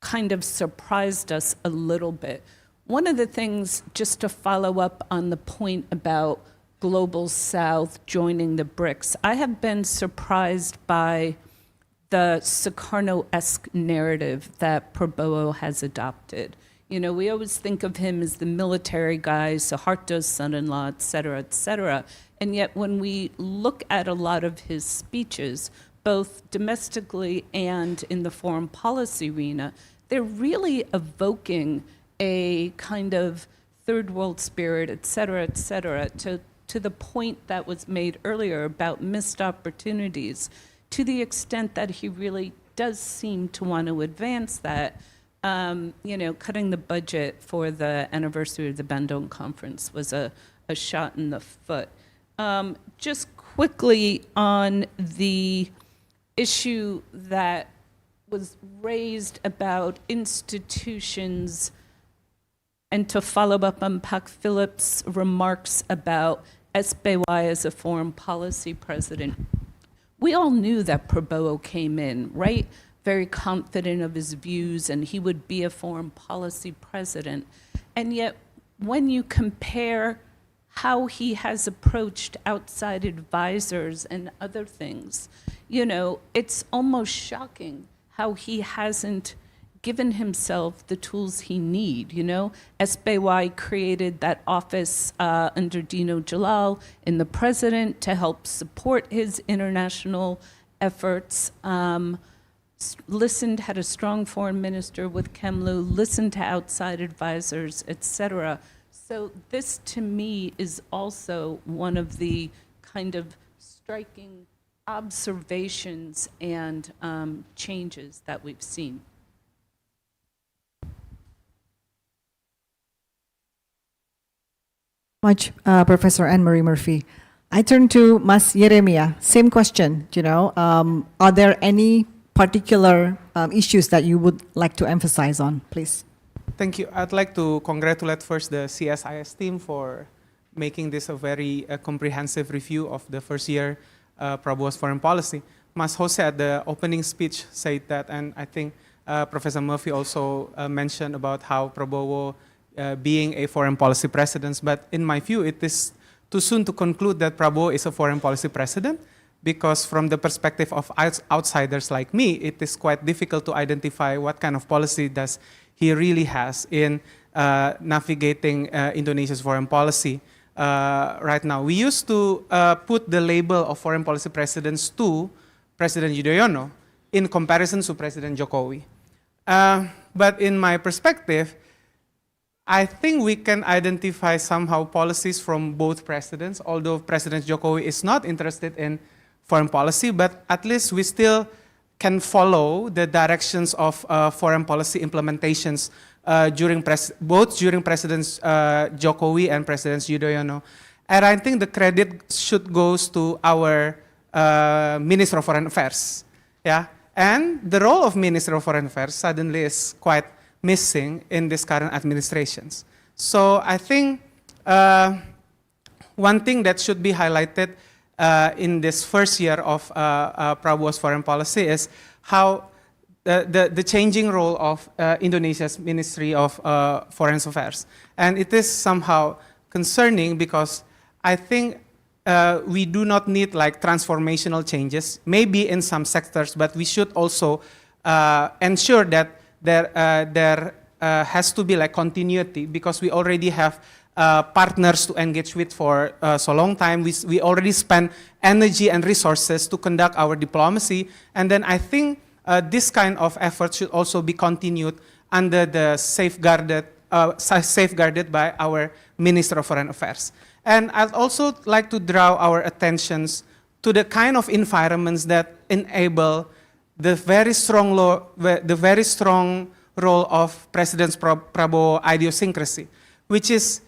kind of surprised us a little bit. One of the things, just to follow up on the point about Global South joining the BRICS, I have been surprised by the Sukarno-esque narrative that Prabowo has adopted. We always think of him as the military guy, Suharto's son-in-law, et cetera, and yet when we look at a lot of his speeches, both domestically and in the foreign policy arena, they're really evoking a kind of third world spirit, et cetera, to the point that was made earlier about missed opportunities, to the extent that he really does seem to want to advance that. Cutting the budget for the anniversary of the Bandung conference was a shot in the foot. Just quickly on the issue that was raised about institutions, and to follow up on Pak Phillips' remarks about SBY as a foreign policy president. We all knew that Prabowo came in, right? Very confident of his views, and he would be a foreign policy president. And yet, when you compare how he has approached outside advisors and other things, it's almost shocking how he hasn't given himself the tools he need. SBY created that office under Dino Jalal in the president to help support his international efforts. Listened, had a strong foreign minister with Kemlu, listened to outside advisors, et cetera. So this, to me, is also one of the kind of striking observations and changes that we've seen. Much, Professor Anne-Marie Murphy. I turn to Mas Yeremia. Same question, are there any particular issues that you would like to emphasize on, please? Thank you. I'd like to congratulate first the CSIS team for making this a very comprehensive review of the first year Prabowo's foreign policy. Mas Jose at the opening speech said that, and I think Professor Murphy also mentioned about how Prabowo being a foreign policy president, but in my view, it is too soon to conclude that Prabowo is a foreign policy president, because from the perspective of outsiders like me, it is quite difficult to identify what kind of policy does he really has in navigating Indonesia's foreign policy right now. We used to put the label of foreign policy presidents to President Yudhoyono in comparison to President Jokowi. But in my perspective, I think we can identify somehow policies from both presidents, although President Jokowi is not interested in foreign policy, but at least we still can follow the directions of foreign policy implementations both during Presidents Jokowi and President Yudhoyono. And I think the credit should go to our Minister of Foreign Affairs. Yeah? And the role of Minister of Foreign Affairs suddenly is quite missing in this current administrations. So I think one thing that should be highlighted in this first year of Prabowo's foreign policy is how the changing role of Indonesia's Ministry of Foreign Affairs. And it is somehow concerning because I think we do not need like transformational changes, maybe in some sectors, but we should also ensure that there has to be like continuity, because we already have partners to engage with for so long time. We already spend energy and resources to conduct our diplomacy, and then I think this kind of effort should also be continued under the safeguarded by our Minister of Foreign Affairs. And I'd also like to draw our attentions to the kind of environments that enable the very strong role of President Prabowo idiosyncrasy, which is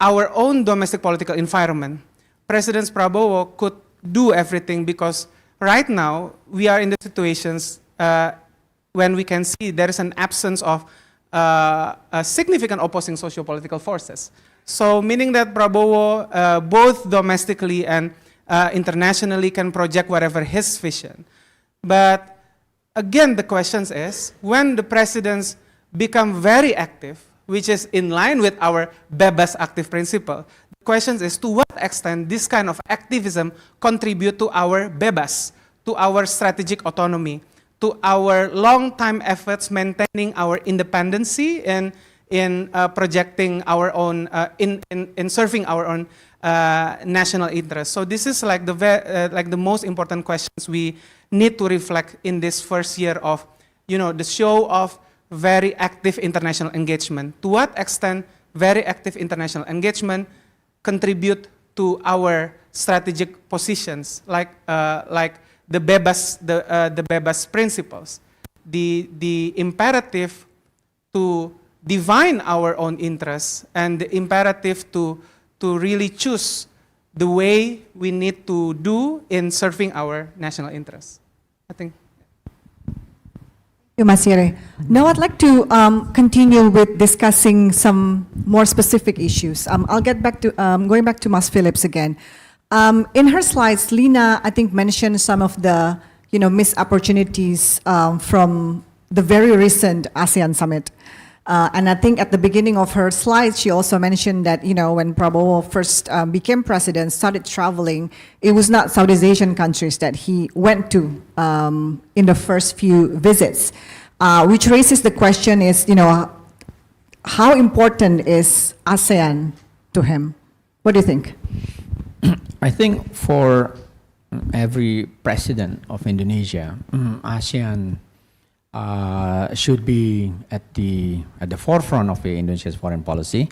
our own domestic political environment. President Prabowo could do everything because right now we are in the situations when we can see there is an absence of significant opposing socio-political forces. So meaning that Prabowo, both domestically and internationally, can project whatever his vision. But again, the question is, when the presidents become very active, which is in line with our bebas active principle, the question is to what extent this kind of activism contribute to our bebas, to our strategic autonomy, to our long-time efforts maintaining our independency and in projecting our own, in serving our own national interests. So this is like the most important questions we need to reflect in this first year of, the show of very active international engagement. To what extent very active international engagement contribute to our strategic positions, like the bebas principles, the imperative to divine our own interests, and the imperative to really choose the way we need to do in serving our national interests. I think. Thank you, Mas Yere. Now I'd like to continue with discussing some more specific issues. I'll get back to, going back to Mas Phillips again. In her slides, Lina, I think, mentioned some of the, missed opportunities from the very recent ASEAN summit. And I think at the beginning of her slides, she also mentioned that, when Prabowo first became president, started traveling, it was not Southeast Asian countries that he went to in the first few visits, which raises the question is, how important is ASEAN to him? What do you think? I think for every president of Indonesia, ASEAN should be at the forefront of Indonesia's foreign policy.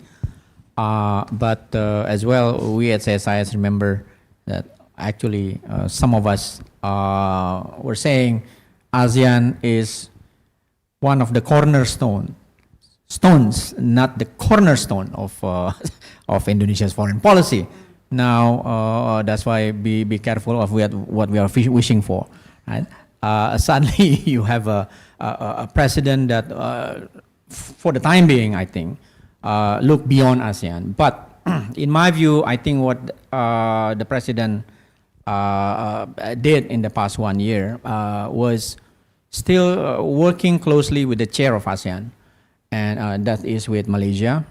But as well, we at CSIS remember that actually some of us were saying ASEAN is one of the stones, not the cornerstone of Indonesia's foreign policy. Now that's why be careful of what we are wishing for, right? Suddenly you have a president that, for the time being, I think, look beyond ASEAN. But in my view, I think what the president did in the past 1 year was still working closely with the chair of ASEAN, and that is with Malaysia.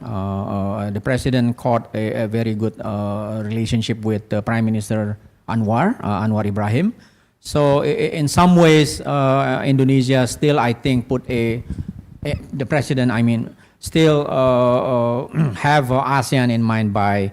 The president caught a very good relationship with Prime Minister Anwar Ibrahim. So in some ways, Indonesia still, I think, the president, still have ASEAN in mind by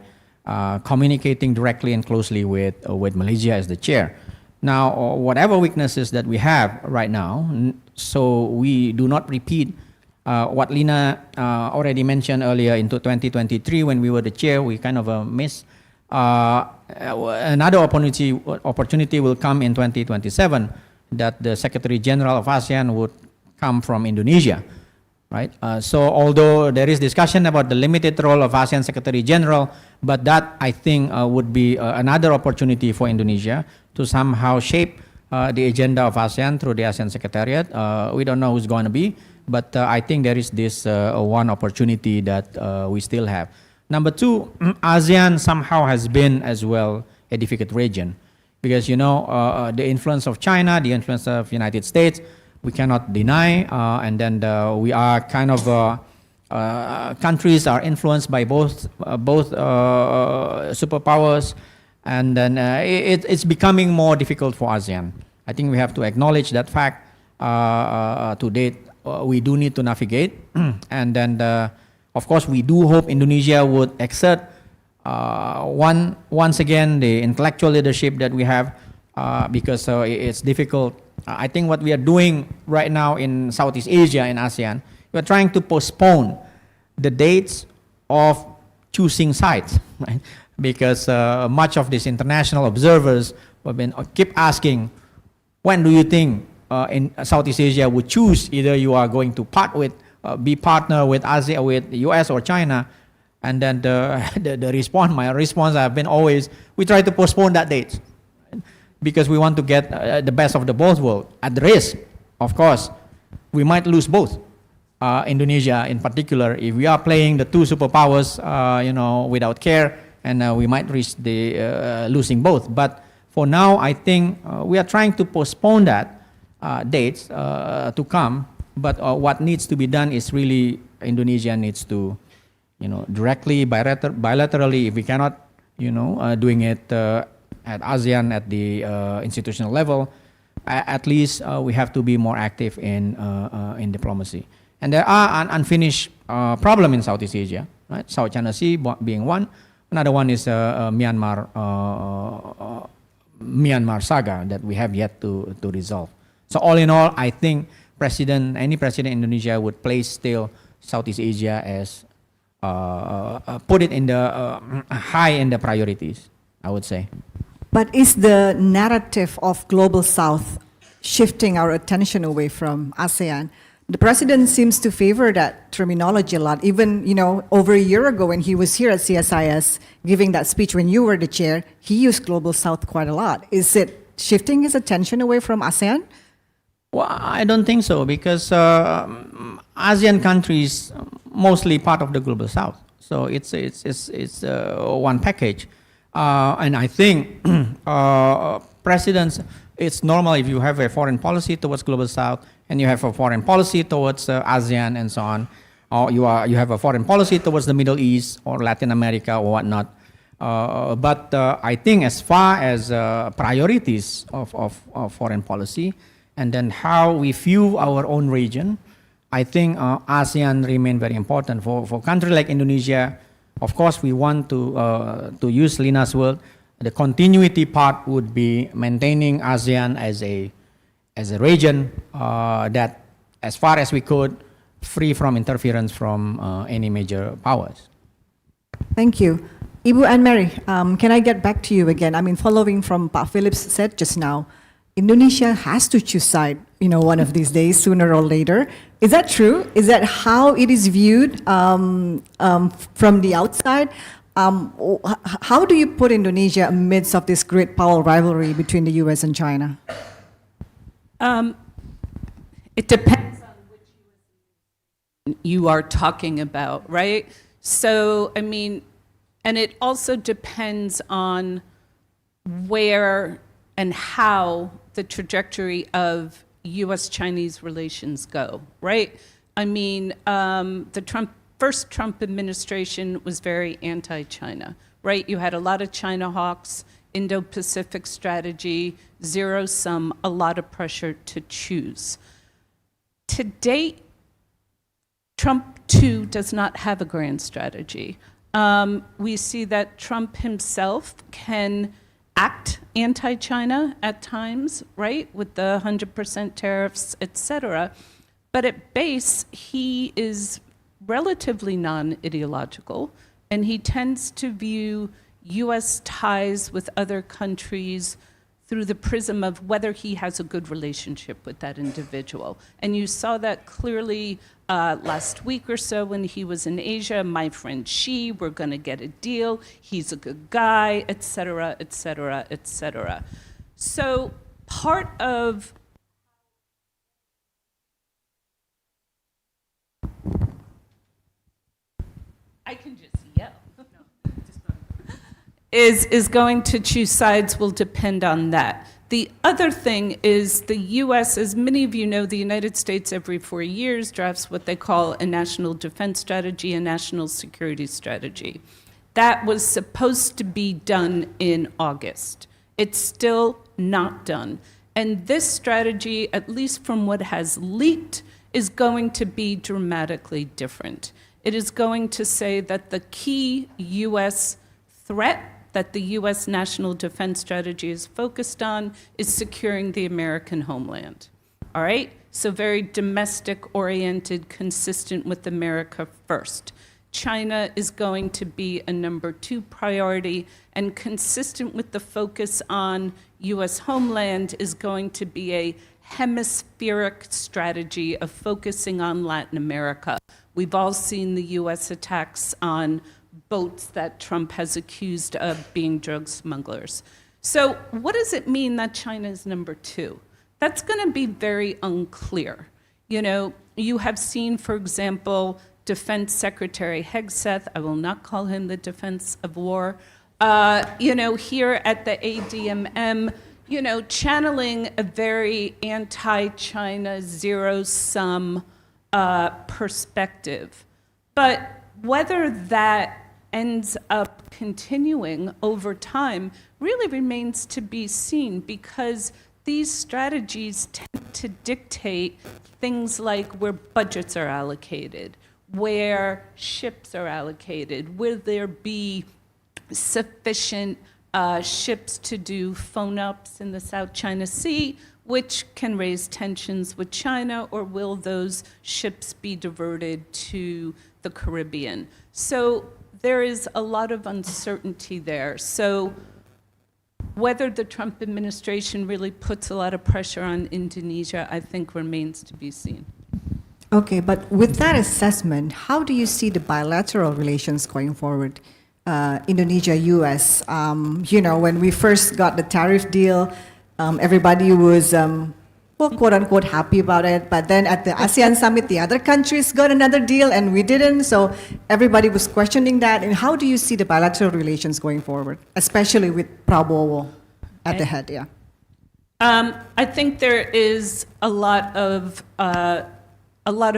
communicating directly and closely with Malaysia as the chair. Now, whatever weaknesses that we have right now, so we do not repeat what Lina already mentioned earlier into 2023 when we were the chair, we kind of missed. Another opportunity will come in 2027 that the Secretary General of ASEAN would come from Indonesia, right? So although there is discussion about the limited role of ASEAN Secretary General, but that I think would be another opportunity for Indonesia to somehow shape the agenda of ASEAN through the ASEAN Secretariat. We don't know who's going to be, But I think there is this one opportunity that we still have. Number two, ASEAN somehow has been as well a difficult region because, you know, the influence of China, the influence of United States, we cannot deny. And then we are kind of, countries are influenced by both superpowers. And then it's becoming more difficult for ASEAN. I think we have to acknowledge that fact. To date, we do need to navigate. And then, of course, we do hope Indonesia would exert once again the intellectual leadership that we have because it's difficult. I think what we are doing right now in Southeast Asia and ASEAN, we are trying to postpone the dates of choosing sites, right? Because much of these international observers have been keep asking, when do you think in Southeast Asia would choose either you are going to be partner with ASEAN, with the US or China, and then the response, my response have been always, we try to postpone that date, right? Because we want to get the best of the both worlds. At the risk, of course, we might lose both. Indonesia in particular, if we are playing the two superpowers, you know, without care, and we might risk the losing both. But for now, I think we are trying to postpone that dates to come. But what needs to be done is really Indonesia needs to, you know, directly, bilaterally, if we cannot, you know, doing it at ASEAN at the institutional level, at least we have to be more active in diplomacy. And there are an unfinished problem in Southeast Asia, right? South China Sea being one. Another one is Myanmar saga that we have yet to resolve. So all in all, I think any president in Indonesia would place still Southeast Asia as put it in the high in the priorities, I would say. But is the narrative of Global South shifting our attention away from ASEAN? The president seems to favor that terminology a lot. Even, you know, over a year ago when he was here at CSIS giving that speech when you were the chair, he used Global South quite a lot. Is it shifting his attention away from ASEAN? Well, I don't think so because ASEAN countries mostly part of the Global South. So it's one package. And I think presidents, it's normal if you have a foreign policy towards Global South and you have a foreign policy towards ASEAN and so on, or you have a foreign policy towards the Middle East or Latin America or whatnot. But I think as far as priorities of foreign policy and then how we view our own region, I think ASEAN remain very important. For a country like Indonesia, of course, we want to use Lina's word. The continuity part would be maintaining ASEAN as a region that, as far as we could, free from interference from any major powers. Thank you. Ibu Anne Mary, can I get back to you again? I mean, following from Pak Phillips said just now, Indonesia has to choose side, you know, one of these days, sooner or later. Is that true? Is that how it is viewed from the outside? How do you put Indonesia amidst of this great power rivalry between the US and China? It depends on which you are talking about, right? So, I mean, and it also depends on where and how the trajectory of US-Chinese relations go, right? I mean, the first Trump administration was very anti-China, right? You had a lot of China hawks, Indo-Pacific strategy, zero-sum, a lot of pressure to choose. To date, Trump, too, does not have a grand strategy. We see that Trump himself can act anti-China at times, right, with the 100% tariffs, et cetera. But at base, he is relatively non-ideological, and he tends to view US ties with other countries through the prism of whether he has a good relationship with that individual. And you saw that clearly last week or so when he was in Asia. My friend Xi, we're going to get a deal. He's a good guy, et cetera, et cetera, et cetera. So part of I can just yell. Is going to choose sides will depend on that. The other thing is the U.S., as many of you know, the United States every 4 years drafts what they call a national defense strategy, a national security strategy. That was supposed to be done in August. It's still not done. And this strategy, at least from what has leaked, is going to be dramatically different. It is going to say that the key U.S. threat that the U.S. national defense strategy is focused on is securing the American homeland. All right? So very domestic-oriented, consistent with America first. China is going to be a number 2 priority, and consistent with the focus on U.S. homeland is going to be a hemispheric strategy of focusing on Latin America. We've all seen the U.S. attacks on boats that Trump has accused of being drug smugglers. So what does it mean that China is number 2? That's going to be very unclear. You know, you have seen, for example, Defense Secretary Hegseth, I will not call him the Defense of War, you know, here at the ADMM, you know, channeling a very anti-China zero-sum perspective. But whether that ends up continuing over time really remains to be seen, because these strategies tend to dictate things like where budgets are allocated, where ships are allocated, will there be sufficient ships to do phone-ups in the South China Sea, which can raise tensions with China, or will those ships be diverted to the Caribbean? So there is a lot of uncertainty there. So whether the Trump administration really puts a lot of pressure on Indonesia, I think remains to be seen. Okay, but with that assessment, how do you see the bilateral relations going forward? Indonesia-US, you know, when we first got the tariff deal, everybody was, well, quote unquote, happy about it. But then at the ASEAN summit, the other countries got another deal and we didn't. So everybody was questioning that. And how do you see the bilateral relations going forward, especially with Prabowo at the head? Yeah. I think there is a lot of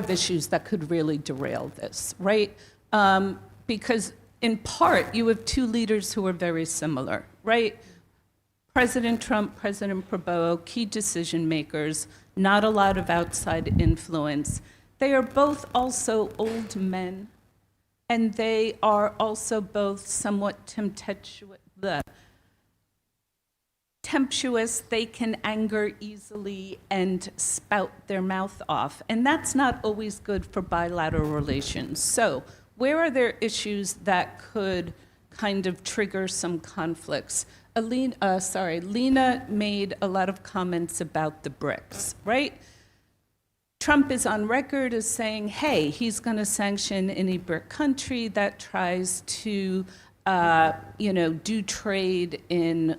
issues that could really derail this, right? Because in part, you have 2 leaders who are very similar, right? President Trump, President Prabowo, key decision makers, not a lot of outside influence. They are both also old men, and they are also both somewhat tempestuous. They can anger easily and spout their mouth off, and that's not always good for bilateral relations. So where are there issues that could kind of trigger some conflicts? Lina made a lot of comments about the BRICS, right? Trump is on record as saying, hey, he's going to sanction any BRIC country that tries to, do trade in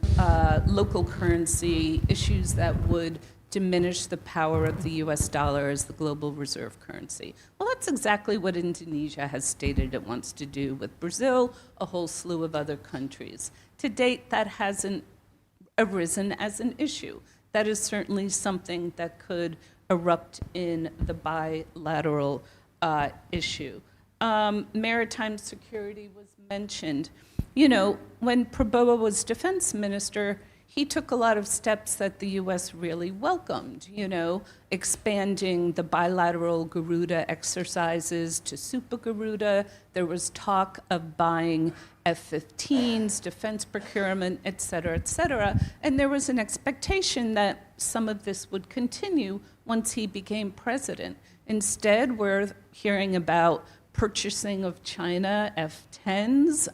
local currency, issues that would diminish the power of the US dollar as the global reserve currency. Well, that's exactly what Indonesia has stated it wants to do with Brazil, a whole slew of other countries. To date, that hasn't arisen as an issue. That is certainly something that could erupt in the bilateral issue. Maritime security was mentioned. You know, when Prabowo was defense minister, he took a lot of steps that the U.S. really welcomed, you know, expanding the bilateral Garuda exercises to Super Garuda. There was talk of buying F-15s, defense procurement, et cetera, and there was an expectation that some of this would continue once he became president. Instead, we're hearing about purchasing of China F-10s.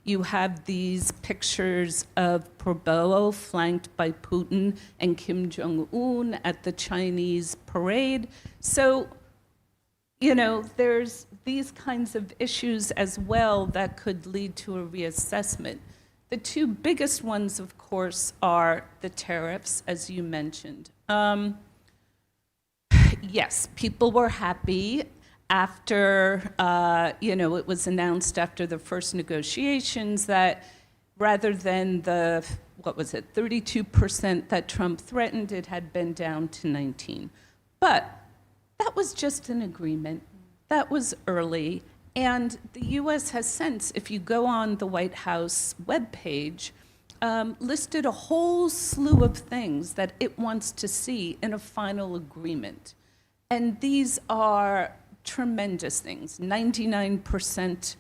You have these pictures of Prabowo flanked by Putin and Kim Jong-un at the Chinese parade. So, you know, there's these kinds of issues as well that could lead to a reassessment. The 2 biggest ones, of course, are the tariffs, as you mentioned. Yes, people were happy. after, it was announced after the first negotiations that rather than the, 32% that Trump threatened, it had been down to 19. But that was just an agreement. That was early. And the U.S. has since, if you go on the White House webpage, listed a whole slew of things that it wants to see in a final agreement. And these are tremendous things. 99%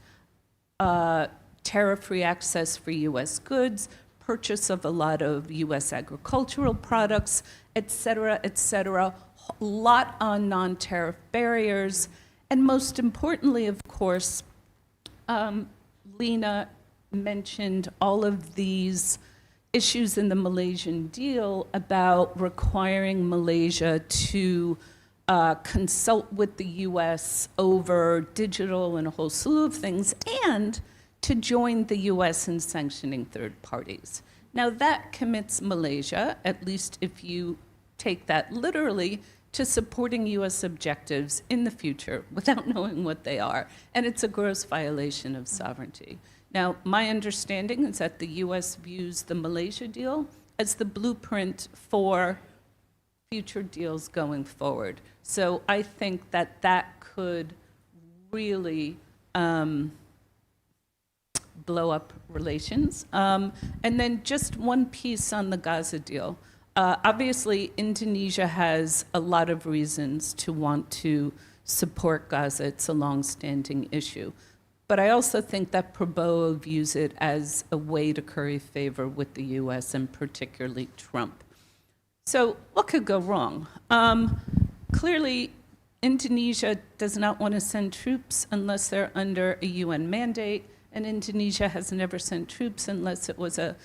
tariff-free access for U.S. goods, purchase of a lot of U.S. agricultural products, et cetera, a lot on non-tariff barriers, and most importantly, of course, Lina mentioned all of these issues in the Malaysian deal about requiring Malaysia to consult with the U.S. over digital and a whole slew of things, and to join the U.S. in sanctioning third parties. Now that commits Malaysia, at least if you take that literally, to supporting U.S. objectives in the future without knowing what they are. And it's a gross violation of sovereignty. Now, my understanding is that the U.S. views the Malaysia deal as the blueprint for future deals going forward. So I think that that could really blow up relations. And then just one piece on the Gaza deal. Obviously, Indonesia has a lot of reasons to want to support Gaza. It's a long-standing issue. But I also think that Prabowo views it as a way to curry favor with the U.S. and particularly Trump. So what could go wrong? Clearly, Indonesia does not want to send troops unless they're under a UN mandate, and Indonesia has never sent troops unless it was a,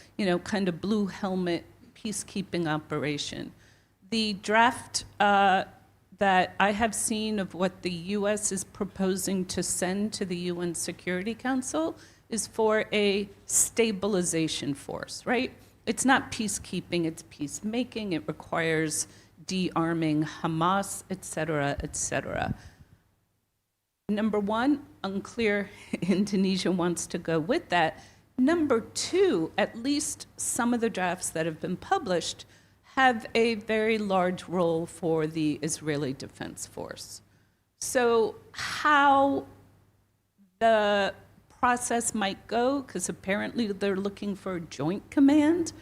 kind of blue helmet peacekeeping operation. The draft that I have seen of what the U.S. is proposing to send to the UN Security Council is for a stabilization force, right? It's not peacekeeping, it's peacemaking. It requires de-arming Hamas, et cetera, et cetera. Number one, unclear Indonesia wants to go with that. Number two, at least some of the drafts that have been published have a very large role for the Israeli Defense Force. So how the process might go, because apparently they're looking for a joint command,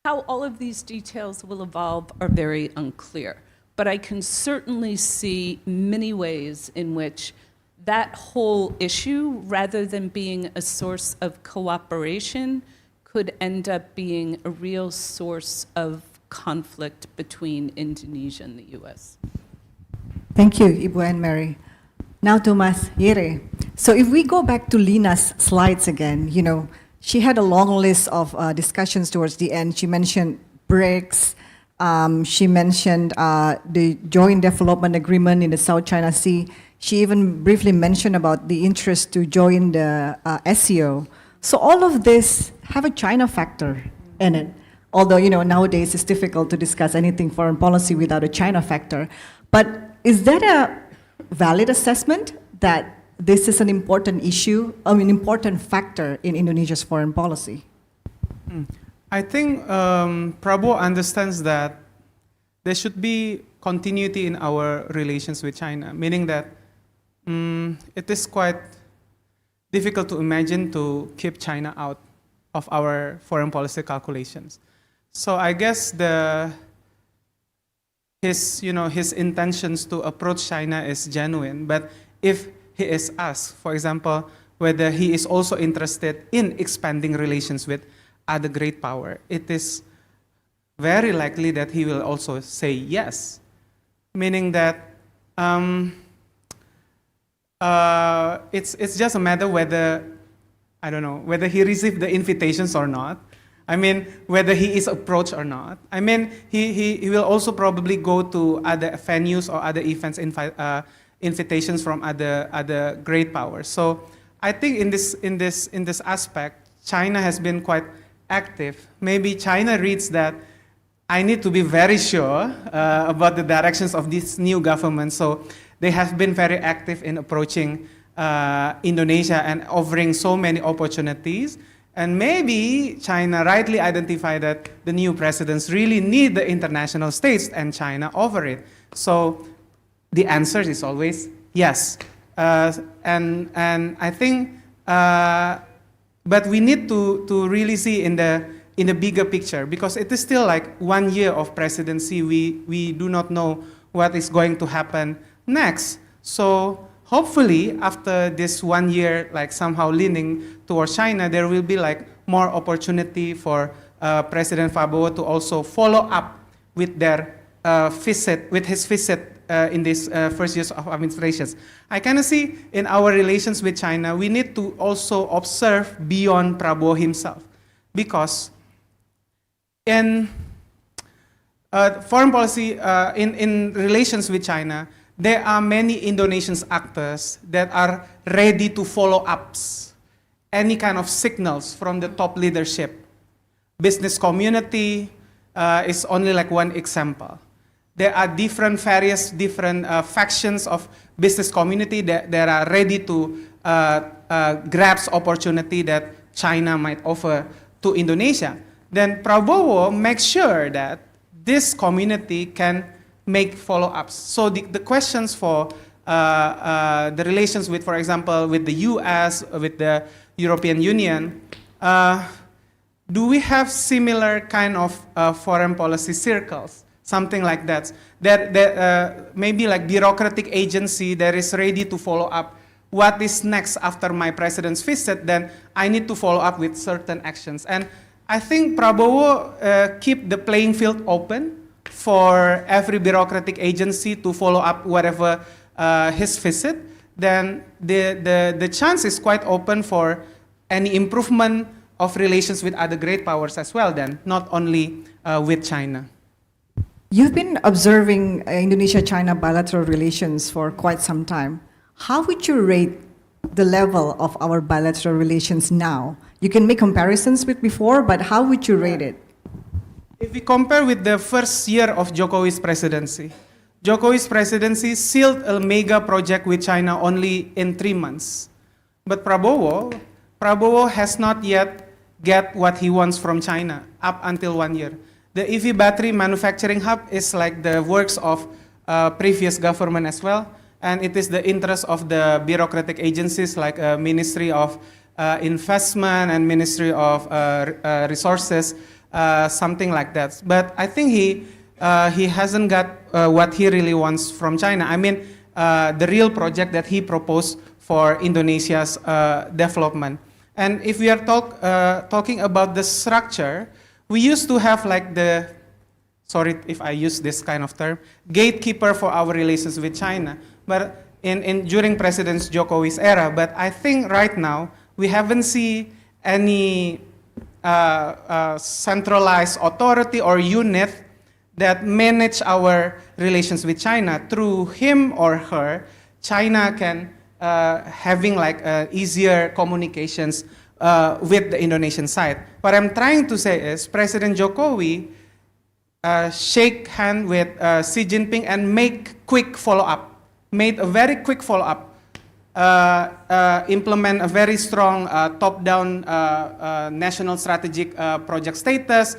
how all of these details will evolve are very unclear. But I can certainly see many ways in which that whole issue, rather than being a source of cooperation, could end up being a real source of conflict between Indonesia and the U.S. Thank you, Ibu and Mary. Now to Mas Yere. So if we go back to Lina's slides again, she had a long list of discussions towards the end. She mentioned BRICS. She mentioned the Joint Development Agreement in the South China Sea. She even briefly mentioned about the interest to join the SCO. So all of this have a China factor in it. Although, nowadays it's difficult to discuss anything foreign policy without a China factor. But is that a valid assessment that this is an important issue, important factor in Indonesia's foreign policy? I think Prabowo understands that there should be continuity in our relations with China, meaning that it is quite difficult to imagine to keep China out of our foreign policy calculations. So I guess his intentions to approach China is genuine. But if he is asked, for example, whether he is also interested in expanding relations with other great power, it is very likely that he will also say yes, meaning that it's just a matter whether, I don't know, whether he received the invitations or not. I mean, whether he is approached or not. I mean, he will also probably go to other venues or other events, invitations from other great powers. So I think in this aspect, China has been quite active. Maybe China reads that I need to be very sure about the directions of this new government. So They have been very active in approaching Indonesia and offering so many opportunities. And maybe China rightly identified that the new presidents really need the international stage and China over it. So the answer is always yes. And I think, but we need to really see in the bigger picture, because it is still like 1 year of presidency. We do not know what is going to happen next. So hopefully after this 1 year, like somehow leaning towards China, there will be like more opportunity for President Prabowo to also follow up with their his visit in these first years of administrations. I kind of see in our relations with China, we need to also observe beyond Prabowo himself, because in foreign policy, in relations with China, there are many Indonesian actors that are ready to follow up any kind of signals from the top leadership. Business community is only like one example. There are various different factions of business community that are ready to grasp opportunity that China might offer to Indonesia. Then Prabowo makes sure that this community can make follow-ups. So the questions for the relations with, for example, with the US, with the European Union, do we have similar kind of foreign policy circles? Something like that. That maybe like bureaucratic agency that is ready to follow up what is next after my president's visit, then I need to follow up with certain actions. And I think Prabowo keep the playing field open for every bureaucratic agency to follow up whatever his visit. Then the chance is quite open for any improvement of relations with other great powers as well, then, not only with China. You've been observing Indonesia-China bilateral relations for quite some time. How would you rate the level of our bilateral relations now? You can make comparisons with before, but how would you rate it? If we compare with the first year of Jokowi's presidency sealed a mega project with China only in 3 months. But Prabowo has not yet get what he wants from China up until 1 year. The EV battery manufacturing hub is like the works of previous government as well, and it is the interest of the bureaucratic agencies like Ministry of Investment and Ministry of Resources, something like that. But I think he hasn't got what he really wants from China. I mean, the real project that he proposed for Indonesia's development. And if we are talking about the structure, we used to have like sorry if I use this kind of term, gatekeeper for our relations with China, but during President Jokowi's era. But I think right now, we haven't seen any centralized authority or unit that manage our relations with China. Through him or her, China can having like easier communications with the Indonesian side. What I'm trying to say is President Jokowi shake hand with Xi Jinping and made a very quick follow-up, implement a very strong top-down national strategic project status,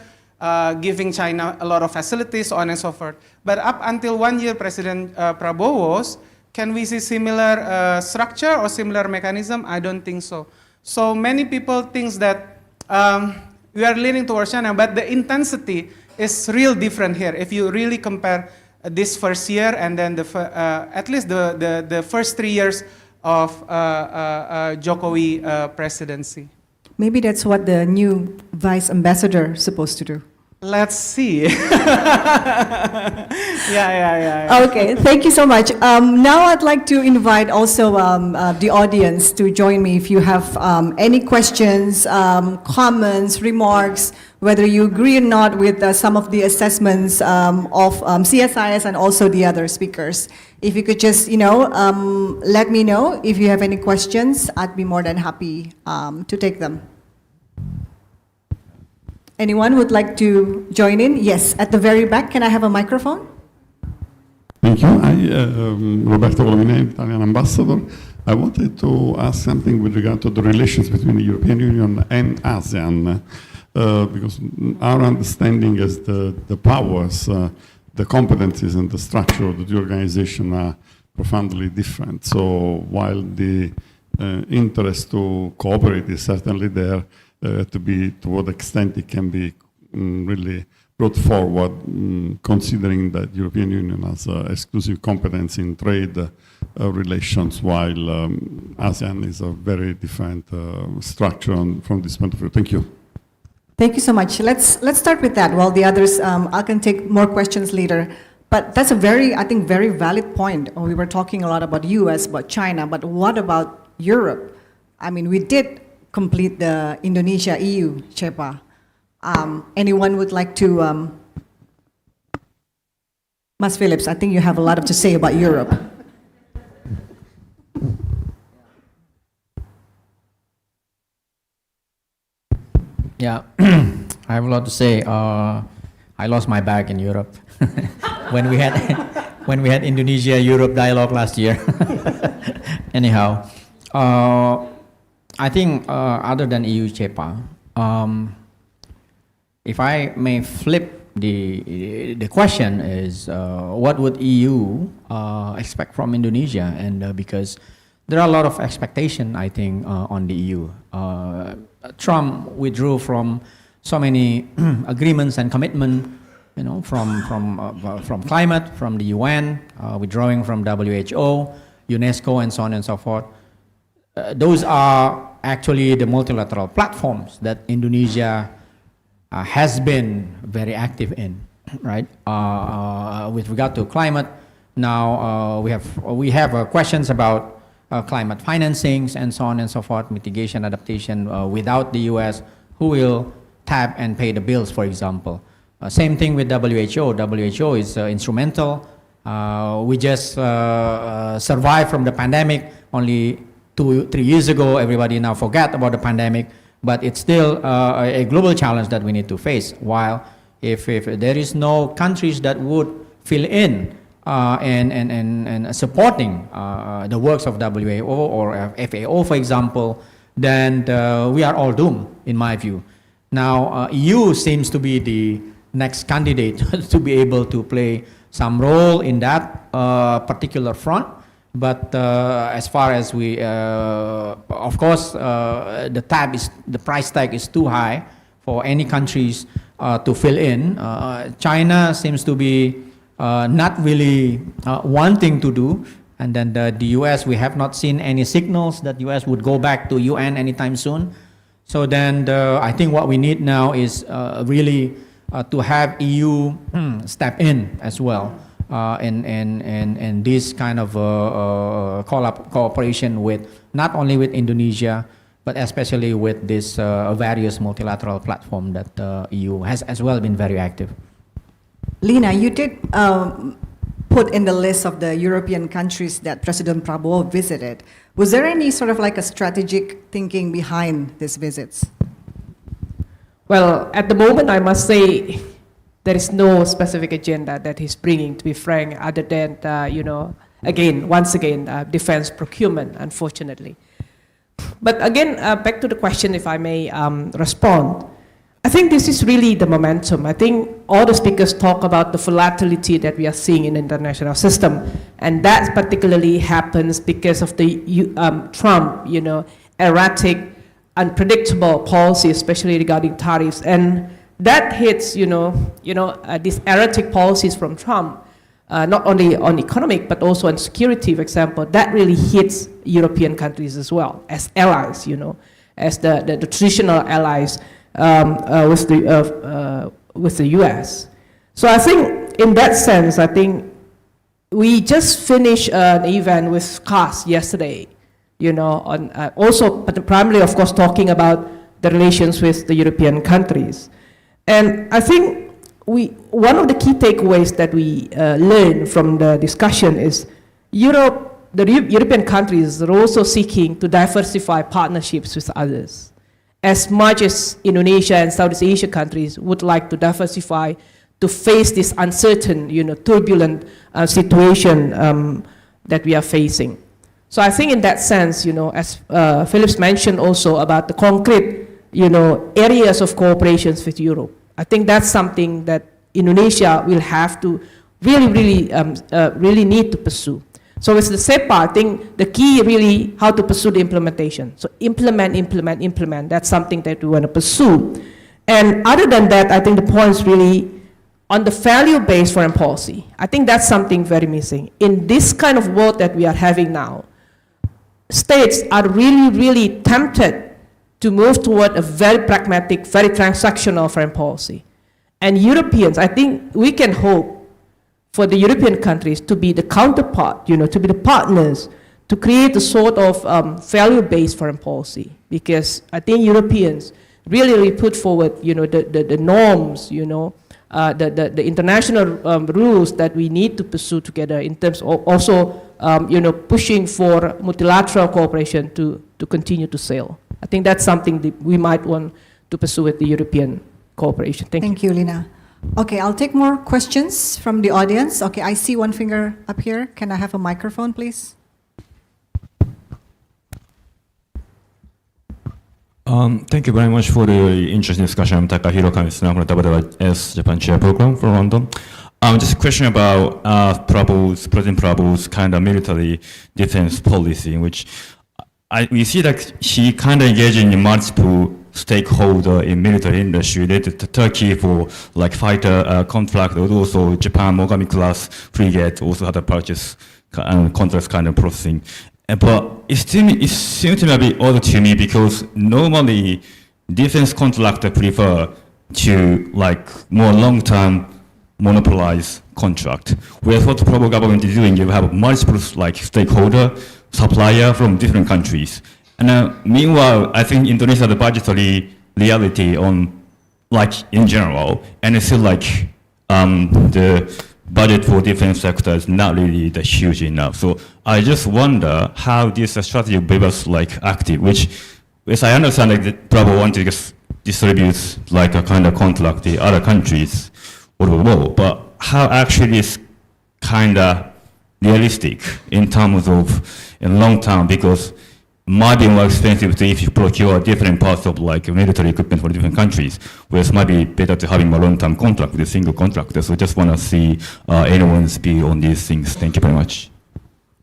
giving China a lot of facilities, so on and so forth. But up until 1 year, President Prabowo's, can we see similar structure or similar mechanism? I don't think so. So many people think that we are leaning towards China, but the intensity is real different here. If you really compare this first year and then at least the first 3 years of Jokowi presidency. Maybe that's what the new vice ambassador is supposed to do. Let's see. Yeah. Okay, thank you so much. Now I'd like to invite also the audience to join me if you have any questions, comments, remarks, whether you agree or not with some of the assessments of CSIS and also the other speakers. If you could just, let me know if you have any questions. I'd be more than happy to take them. Anyone would like to join in? Yes, at the very back. Can I have a microphone? Thank you. Roberto Volomine, Italian ambassador. I wanted to ask something with regard to the relations between the European Union and ASEAN, because our understanding is the powers, the competencies and the structure of the two organizations are profoundly different. So while the interest to cooperate is certainly there, to what extent it can be really brought forward, considering that European Union has exclusive competence in trade relations, while ASEAN is a very different structure from this point of view. Thank you. Thank you so much. Let's start with that. While the others, I can take more questions later. But that's a very, I think, very valid point. We were talking a lot about US, about China, but what about Europe? I mean, we did complete the Indonesia-EU CEPA. Anyone would like to, Mas Phillips, I think you have a lot to say about Europe. Yeah, I have a lot to say. I lost my bag in Europe when we had Indonesia-Europe dialogue last year. Anyhow, I think other than EU CEPA, if I may flip the question is what would EU expect from Indonesia? And because there are a lot of expectation, I think, on the EU. Trump withdrew from so many agreements and commitment, you know, from climate, from the UN, withdrawing from WHO, UNESCO, and so on and so forth. Those are actually the multilateral platforms that Indonesia has been very active in, right? With regard to climate, now we have questions about climate financings and so on and so forth, mitigation, adaptation. Without the US, who will tap and pay the bills, for example? Same thing with WHO. WHO is instrumental. We just survived from the pandemic only 2-3 years ago. Everybody now forgot about the pandemic, but it's still a global challenge that we need to face. While if there is no countries that would fill in and supporting the works of WHO or FAO, for example, then we are all doomed, in my view. Now, EU seems to be the next candidate to be able to play some role in that particular front. But as far as we, of course, the price tag is too high for any countries to fill in. China seems to be not really wanting to do. And then the US, we have not seen any signals that US would go back to UN anytime soon. So then I think what we need now is really to have EU step in as well in this kind of cooperation with not only with Indonesia, but especially with this various multilateral platform that EU has as well been very active. Lina, you did put in the list of the European countries that President Prabowo visited. Was there any sort of like a strategic thinking behind these visits? Well, at the moment, I must say there is no specific agenda that he's bringing, to be frank, other than, once again, defense procurement, unfortunately. But again, back to the question, if I may respond. I think this is really the momentum. I think all the speakers talk about the volatility that we are seeing in the international system, and that particularly happens because of the Trump, erratic, unpredictable policy, especially regarding tariffs, and that hits, these erratic policies from Trump, not only on economic but also on security, for example. That really hits European countries as well as allies, as the traditional allies. With the US. So I think in that sense, I think we just finished an event with CAS yesterday, on also, but primarily, of course, talking about the relations with the European countries. And I think one of the key takeaways that we learned from the discussion is the European countries are also seeking to diversify partnerships with others. As much as Indonesia and Southeast Asia countries would like to diversify to face this uncertain, turbulent situation that we are facing. So I think in that sense, as Phillips mentioned also about the concrete, areas of cooperations with Europe, I think that's something that Indonesia will have to really need to pursue. So with the SEPA, I think the key really how to pursue the implementation. So implement. That's something that we want to pursue. And other than that, I think the point is really on the value-based foreign policy. I think that's something very missing. In this kind of world that we are having now, states are really tempted to move toward a very pragmatic, very transactional foreign policy. And Europeans, I think we can hope for the European countries to be the counterpart, to be the partners, to create a sort of value-based foreign policy. Because I think Europeans really put forward, the norms, the international rules that we need to pursue together in terms of also, pushing for multilateral cooperation to continue to sail. I think that's something that we might want to pursue with the European cooperation. Thank you. Thank you, Lina. Okay, I'll take more questions from the audience. Okay, I see one finger up here. Can I have a microphone, please? Thank you very much for the interesting discussion. I'm Takahiro Kamisuna from the WIII Japan Chair Program from London. Just a question about President Prabowo's kind of military defense policy, in which we see that he kind of engaging in multiple stakeholder in military industry related to Turkey for like fighter contract, also Japan Mogami class frigate also had a purchase contract kind of processing. But it seems to be a bit odd to me because normally defense contractor prefer to like more long-term monopolize contract. Whereas what the Prabowo government is doing, you have multiple like stakeholder, supplier from different countries. And meanwhile, I think Indonesia has a budgetary reality on, like in general, and it's still like the budget for defense sector is not really that huge enough. So I just wonder how this strategy will be like active, which, as I understand, like the Prabowo want to just distribute like a kind of contract to other countries all over the world, but how actually is kind of realistic in terms of in long term, because might be more expensive if you procure different parts of like military equipment for different countries, whereas it might be better to having a long-term contract with a single contractor. So just want to see anyone's view on these things. Thank you very much.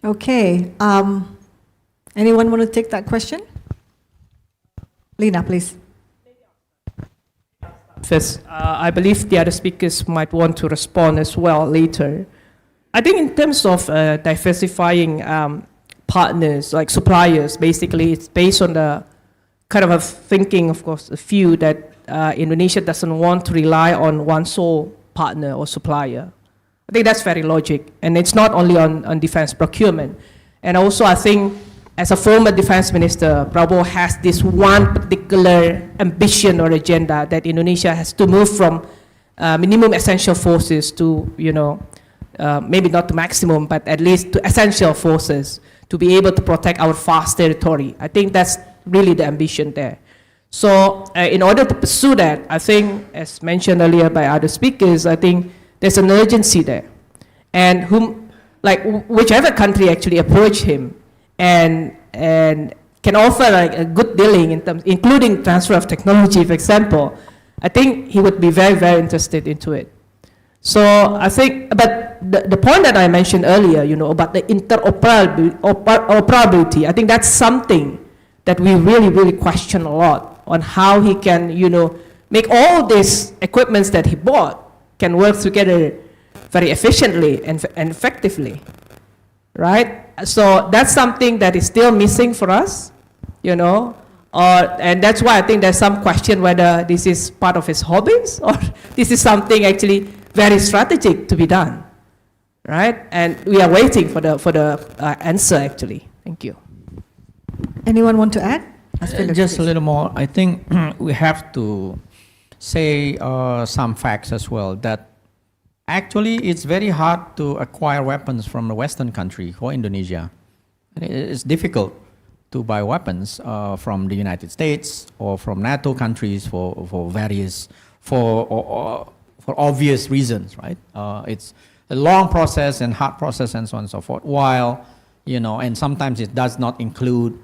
Okay. Anyone want to take that question? Lina, please. First, I believe the other speakers might want to respond as well later. I think in terms of diversifying partners, like suppliers, basically it's based on the kind of a thinking, of course, a view that Indonesia doesn't want to rely on one sole partner or supplier. I think that's very logic, and it's not only on defense procurement. And also I think as a former defense minister, Prabowo has this one particular ambition or agenda that Indonesia has to move from minimum essential forces to, maybe not to maximum, but at least to essential forces to be able to protect our vast territory. I think that's really the ambition there. So in order to pursue that, I think, as mentioned earlier by other speakers, I think there's an urgency there. And whichever country actually approach him and can offer like a good dealing in terms, including transfer of technology, for example, I think he would be very, very interested into it. So I think, but the point that I mentioned earlier, about the interoperability, I think that's something that we really question a lot on how he can, make all these equipments that he bought can work together very efficiently and effectively, right? So that's something that is still missing for us, and that's why I think there's some question whether this is part of his hobbies or this is something actually very strategic to be done, right? And we are waiting for the answer actually. Thank you. Anyone want to add? Just a little more. I think we have to say some facts as well, that actually it's very hard to acquire weapons from a Western country or Indonesia. It's difficult to buy weapons from the United States or from NATO countries for various, for obvious reasons, right? It's a long process and hard process and so on and so forth, while, and sometimes it does not include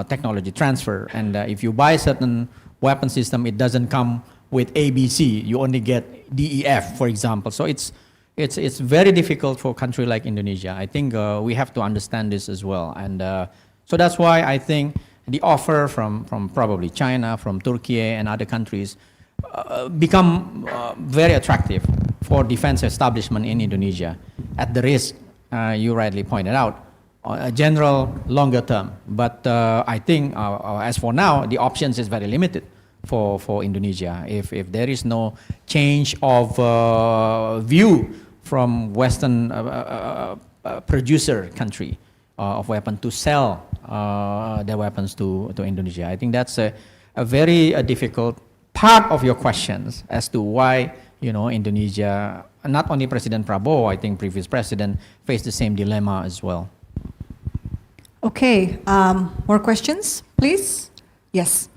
technology transfer. And if you buy a certain weapon system, it doesn't come with ABC. You only get DEF, for example. So it's very difficult for a country like Indonesia. I think we have to understand this as well. And so that's why I think the offer from probably China, from Turkey and other countries become very attractive for defense establishment in Indonesia at the risk, you rightly pointed out, a general longer term. But I think as for now, the options is very limited for Indonesia. If there is no change of view from Western producer country of weapon to sell their weapons to Indonesia. I think that's a very difficult part of your questions as to why Indonesia, not only President Prabowo, I think previous president faced the same dilemma as well. Okay, more questions, please? Yes.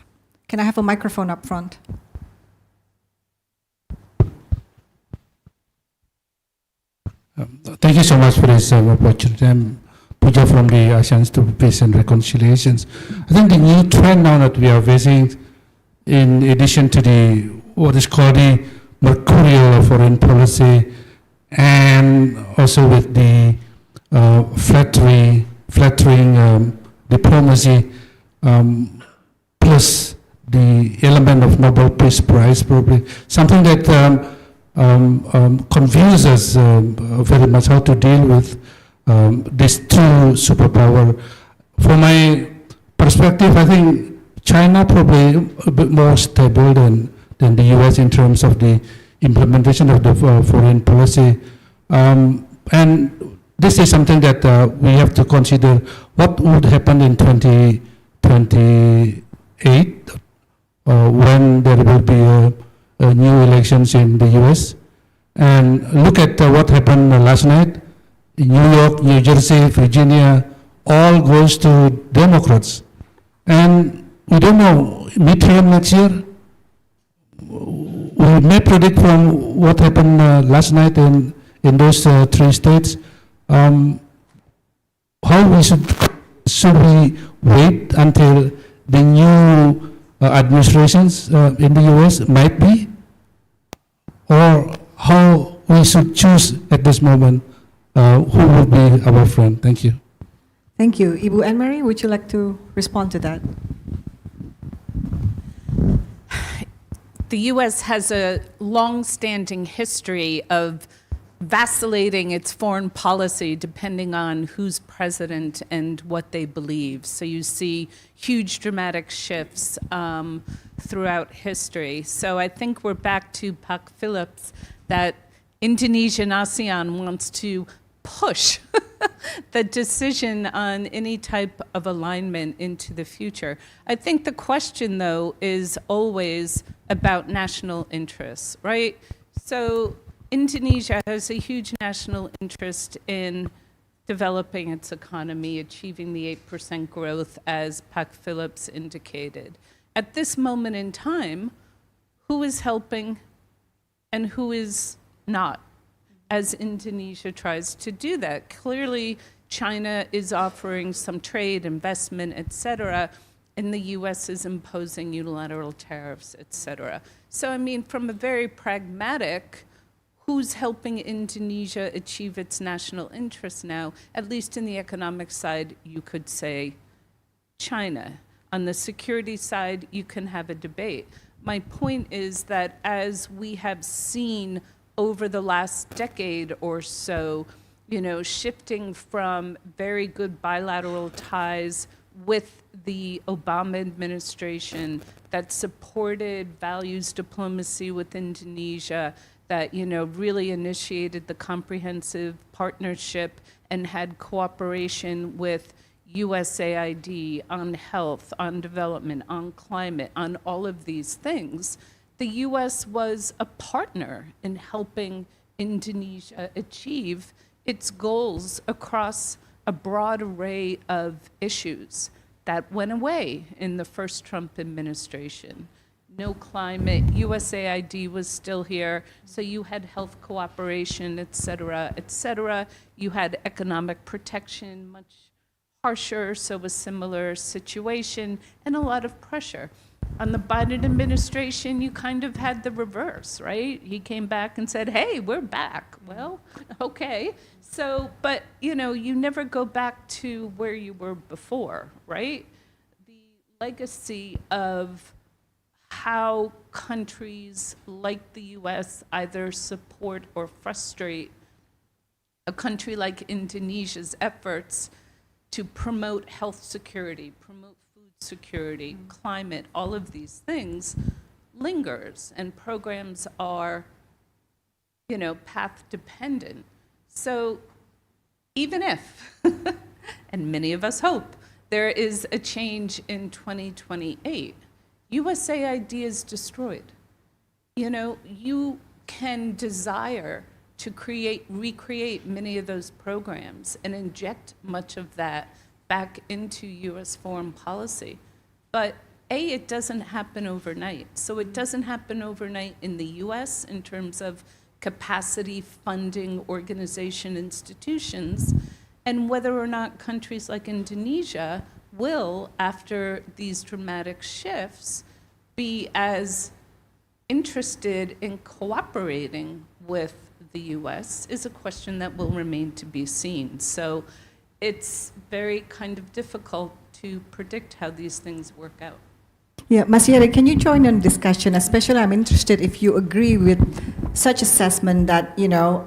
Can I have a microphone up front? Thank you so much for this opportunity. I'm Puja from the ASEAN Institute for Peace and Reconciliations. I think the new trend now that we are facing, in addition to the what is called the mercurial foreign policy, and also with the flattering diplomacy, plus the element of Nobel Peace Prize, probably something that confuses very much how to deal with these two superpower. From my perspective, I think China probably a bit more stable than the US in terms of the implementation of the foreign policy. And this is something that we have to consider what would happen in 2028 when there will be new elections in the US. And look at what happened last night. In New York, New Jersey, Virginia, all goes to Democrats. And we don't know, midterm next year, we may predict from what happened last night in those three states, how we should we wait until the new administrations in the US might be, or how we should choose at this moment who will be our friend. Thank you. Thank you. Ibu Anne-Marie, would you like to respond to that? The U.S. has a long-standing history of vacillating its foreign policy depending on who's president and what they believe. So you see huge dramatic shifts throughout history. So I think we're back to Pak Phillips, that Indonesia and ASEAN wants to push the decision on any type of alignment into the future. I think the question, though, is always about national interests, right? So Indonesia has a huge national interest in developing its economy, achieving the 8% growth, as Pak Phillips indicated. At this moment in time, who is helping and who is not, as Indonesia tries to do that? Clearly, China is offering some trade, investment, et cetera, and the US is imposing unilateral tariffs, et cetera. So, I mean, from a very pragmatic, who's helping Indonesia achieve its national interests now? At least in the economic side, you could say China. On the security side, you can have a debate. My point is that as we have seen over the last decade or so, shifting from very good bilateral ties with the Obama administration that supported values diplomacy with Indonesia, that really initiated the comprehensive partnership and had cooperation with USAID on health, on development, on climate, on all of these things. The US was a partner in helping Indonesia achieve its goals across a broad array of issues that went away in the first Trump administration. no climate, USAID was still here, so you had health cooperation, et cetera, et cetera. You had economic protection, much harsher, so a similar situation, and a lot of pressure. On the Biden administration, you kind of had the reverse, right? He came back and said, hey, we're back. Well, okay. So, but, you know, you never go back to where you were before, right? The legacy of how countries like the US either support or frustrate a country like Indonesia's efforts to promote health security, promote food security, climate, all of these things lingers, and programs are, you know, path dependent. So even if, and many of us hope, there is a change in 2028, USAID is destroyed. You know, you can desire to recreate many of those programs and inject much of that back into US foreign policy. But A, it doesn't happen overnight. So it doesn't happen overnight in the US in terms of capacity funding organization institutions, and whether or not countries like Indonesia will, after these dramatic shifts, be as interested in cooperating with the US is a question that will remain to be seen. So it's very kind of difficult to predict how these things work out. Yeah, Mas Yere, can you join in discussion? Especially, I'm interested if you agree with such assessment that, you know,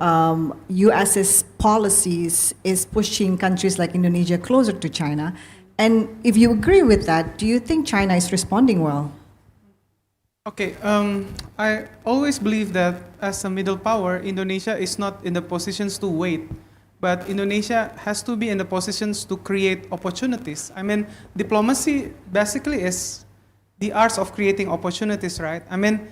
US's policies is pushing countries like Indonesia closer to China. And if you agree with that, do you think China is responding well? Okay, I always believe that as a middle power, Indonesia is not in the positions to wait, but Indonesia has to be in the positions to create opportunities. I mean, diplomacy basically is the arts of creating opportunities, right? I mean,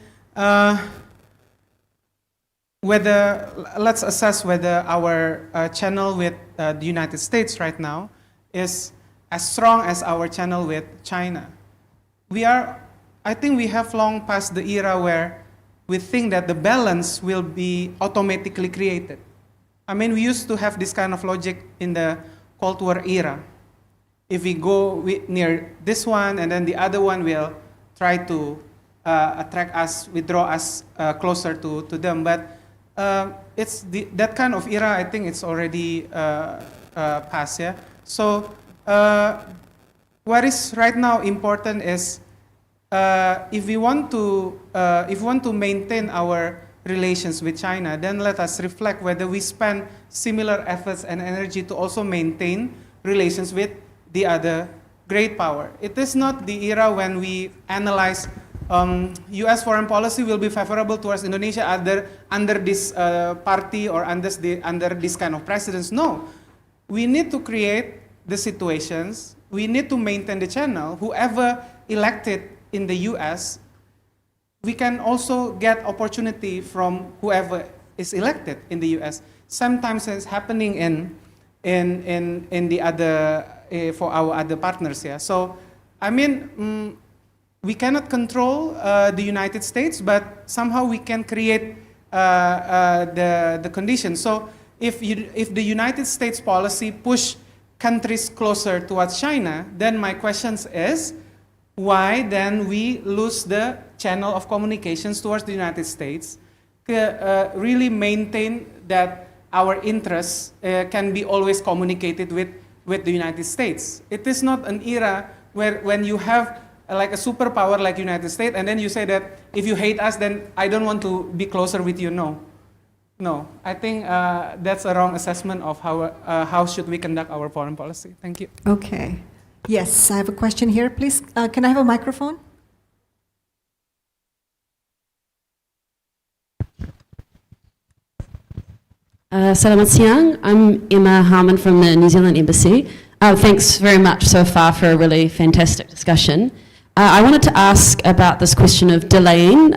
let's assess whether our channel with the United States right now is as strong as our channel with China. I think we have long passed the era where we think that the balance will be automatically created. I mean, we used to have this kind of logic in the Cold War era. If we go near this one, and then the other one will try to attract us, withdraw us closer to them. But it's that kind of era, I think it's already past, yeah? So what is right now important is if we want to maintain our relations with China, then let us reflect whether we spend similar efforts and energy to also maintain relations with the other great power. It is not the era when we analyze U.S. foreign policy will be favorable towards Indonesia under this party or under this kind of precedents. No, we need to create the situations. We need to maintain the channel. Whoever elected in the U.S., we can also get opportunity from whoever is elected in the U.S. Sometimes it's happening in the other for our other partners. Yeah. So I mean, we cannot control the United States, but somehow we can create the conditions. So if the United States policy push countries closer towards China, then my question is, why then we lose the channel of communications towards the United States, really maintain that our interests can be always communicated with the United States. It is not an era where when you have like a superpower like United States, and then you say that if you hate us, then I don't want to be closer with you. No, I think that's a wrong assessment of how should we conduct our foreign policy. Thank you. Okay. Yes, I have a question here. Please, can I have a microphone? Selamat siang. I'm Emma Harmon from the New Zealand Embassy. Thanks very much so far for a really fantastic discussion. I wanted to ask about this question of delaying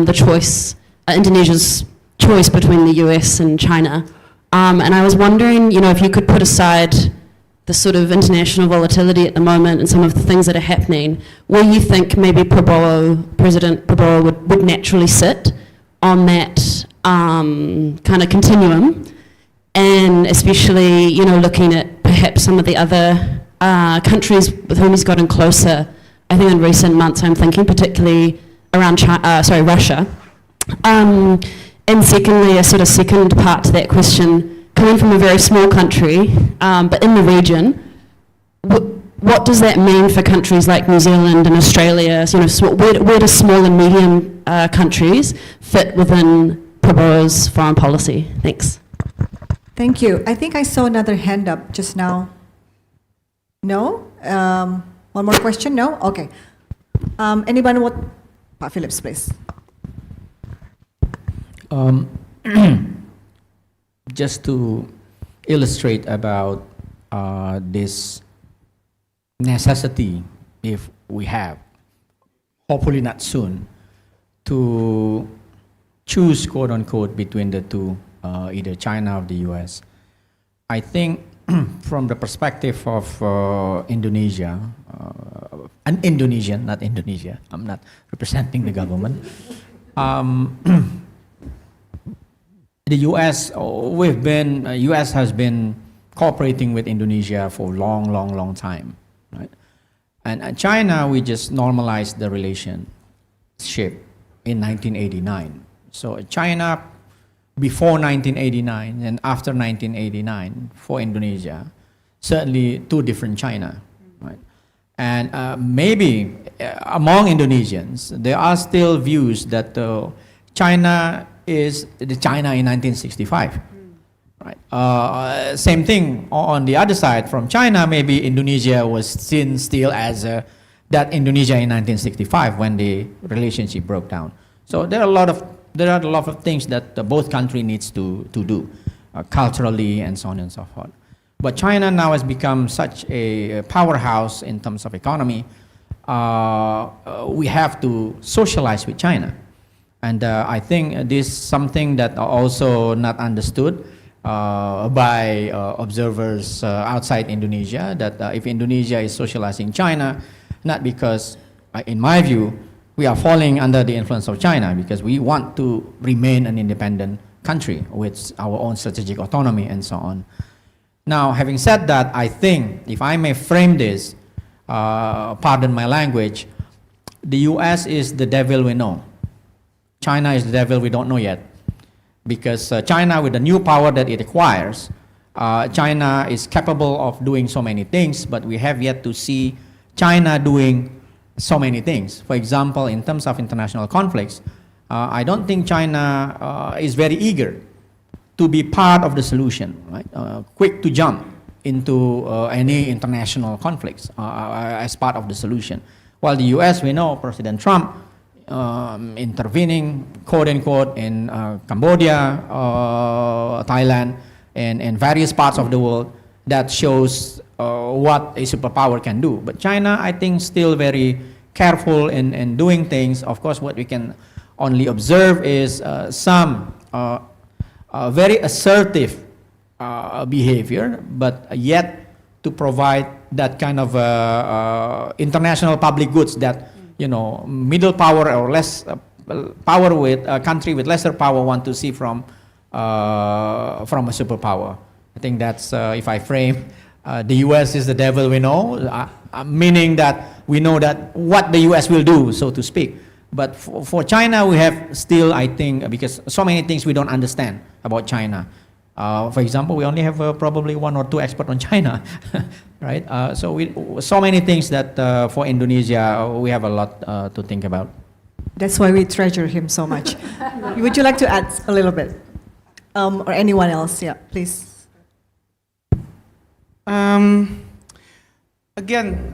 the choice, Indonesia's choice between the US and China. And I was wondering, if you could put aside the sort of international volatility at the moment and some of the things that are happening, where you think maybe President Prabowo would naturally sit on that kind of continuum, and especially, you know, looking at perhaps some of the other countries with whom he's gotten closer, I think in recent months, I'm thinking particularly around Russia. And secondly, a sort of second part to that question, coming from a very small country, but in the region, what does that mean for countries like New Zealand and Australia? You know, where do small and medium countries fit within Prabowo's foreign policy? Thanks. Thank you. I think I saw another hand up just now. No? One more question? No? Okay. Anyone want? Pak Phillips, please. Just to illustrate about this necessity, if we have, hopefully not soon, to choose, quote unquote, between the two, either China or the US. I think from the perspective of Indonesia, an Indonesian, not Indonesia, I'm not representing the government. The US has been cooperating with Indonesia for a long time, right? And China, we just normalized the relationship in 1989. So China, before 1989 and after 1989 for Indonesia, certainly two different China, right? And maybe among Indonesians, there are still views that China is the China in 1965, right? Same thing on the other side from China, maybe Indonesia was seen still as that Indonesia in 1965 when the relationship broke down. So there are a lot of things that both countries needs to do culturally and so on and so forth. But China now has become such a powerhouse in terms of economy. We have to socialize with China. And I think this is something that are also not understood by observers outside Indonesia, that if Indonesia is socializing China, not because, in my view, we are falling under the influence of China, because we want to remain an independent country with our own strategic autonomy and so on. Now, having said that, I think, if I may frame this, pardon my language, the US is the devil we know. China is the devil we don't know yet. Because China, with the new power that it acquires, China is capable of doing so many things, but we have yet to see China doing so many things. For example, in terms of international conflicts, I don't think China is very eager to be part of the solution, right? Quick to jump into any international conflicts as part of the solution. While the US, we know President Trump intervening, quote unquote, in Cambodia, Thailand, and various parts of the world, that shows what a superpower can do. But China, I think, still very careful in doing things. Of course, what we can only observe is some very assertive behavior, but yet to provide that kind of international public goods that, you know, middle power or less power with a country with lesser power want to see from a superpower. I think that's, if I frame, the US is the devil we know, meaning that we know that what the US will do, so to speak. But for China, we have still, I think, because so many things we don't understand about China. For example, we only have probably 1 or 2 experts on China, right? So many things that for Indonesia, we have a lot to think about. That's why we treasure him so much. Would you like to add a little bit? Or anyone else? Yeah, please. Again,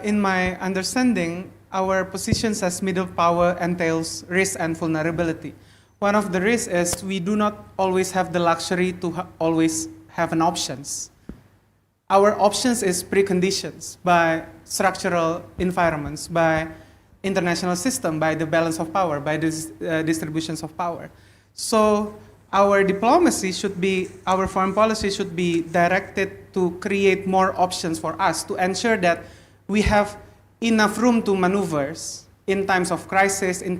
in my understanding, our positions as middle power entails risk and vulnerability. One of the risks is we do not always have the luxury to always have an options. Our options is preconditions by structural environments, by international system, by the balance of power, by this distributions of power. So our diplomacy should be, our foreign policy should be directed to create more options for us to ensure that we have enough room to maneuvers in times of crisis, in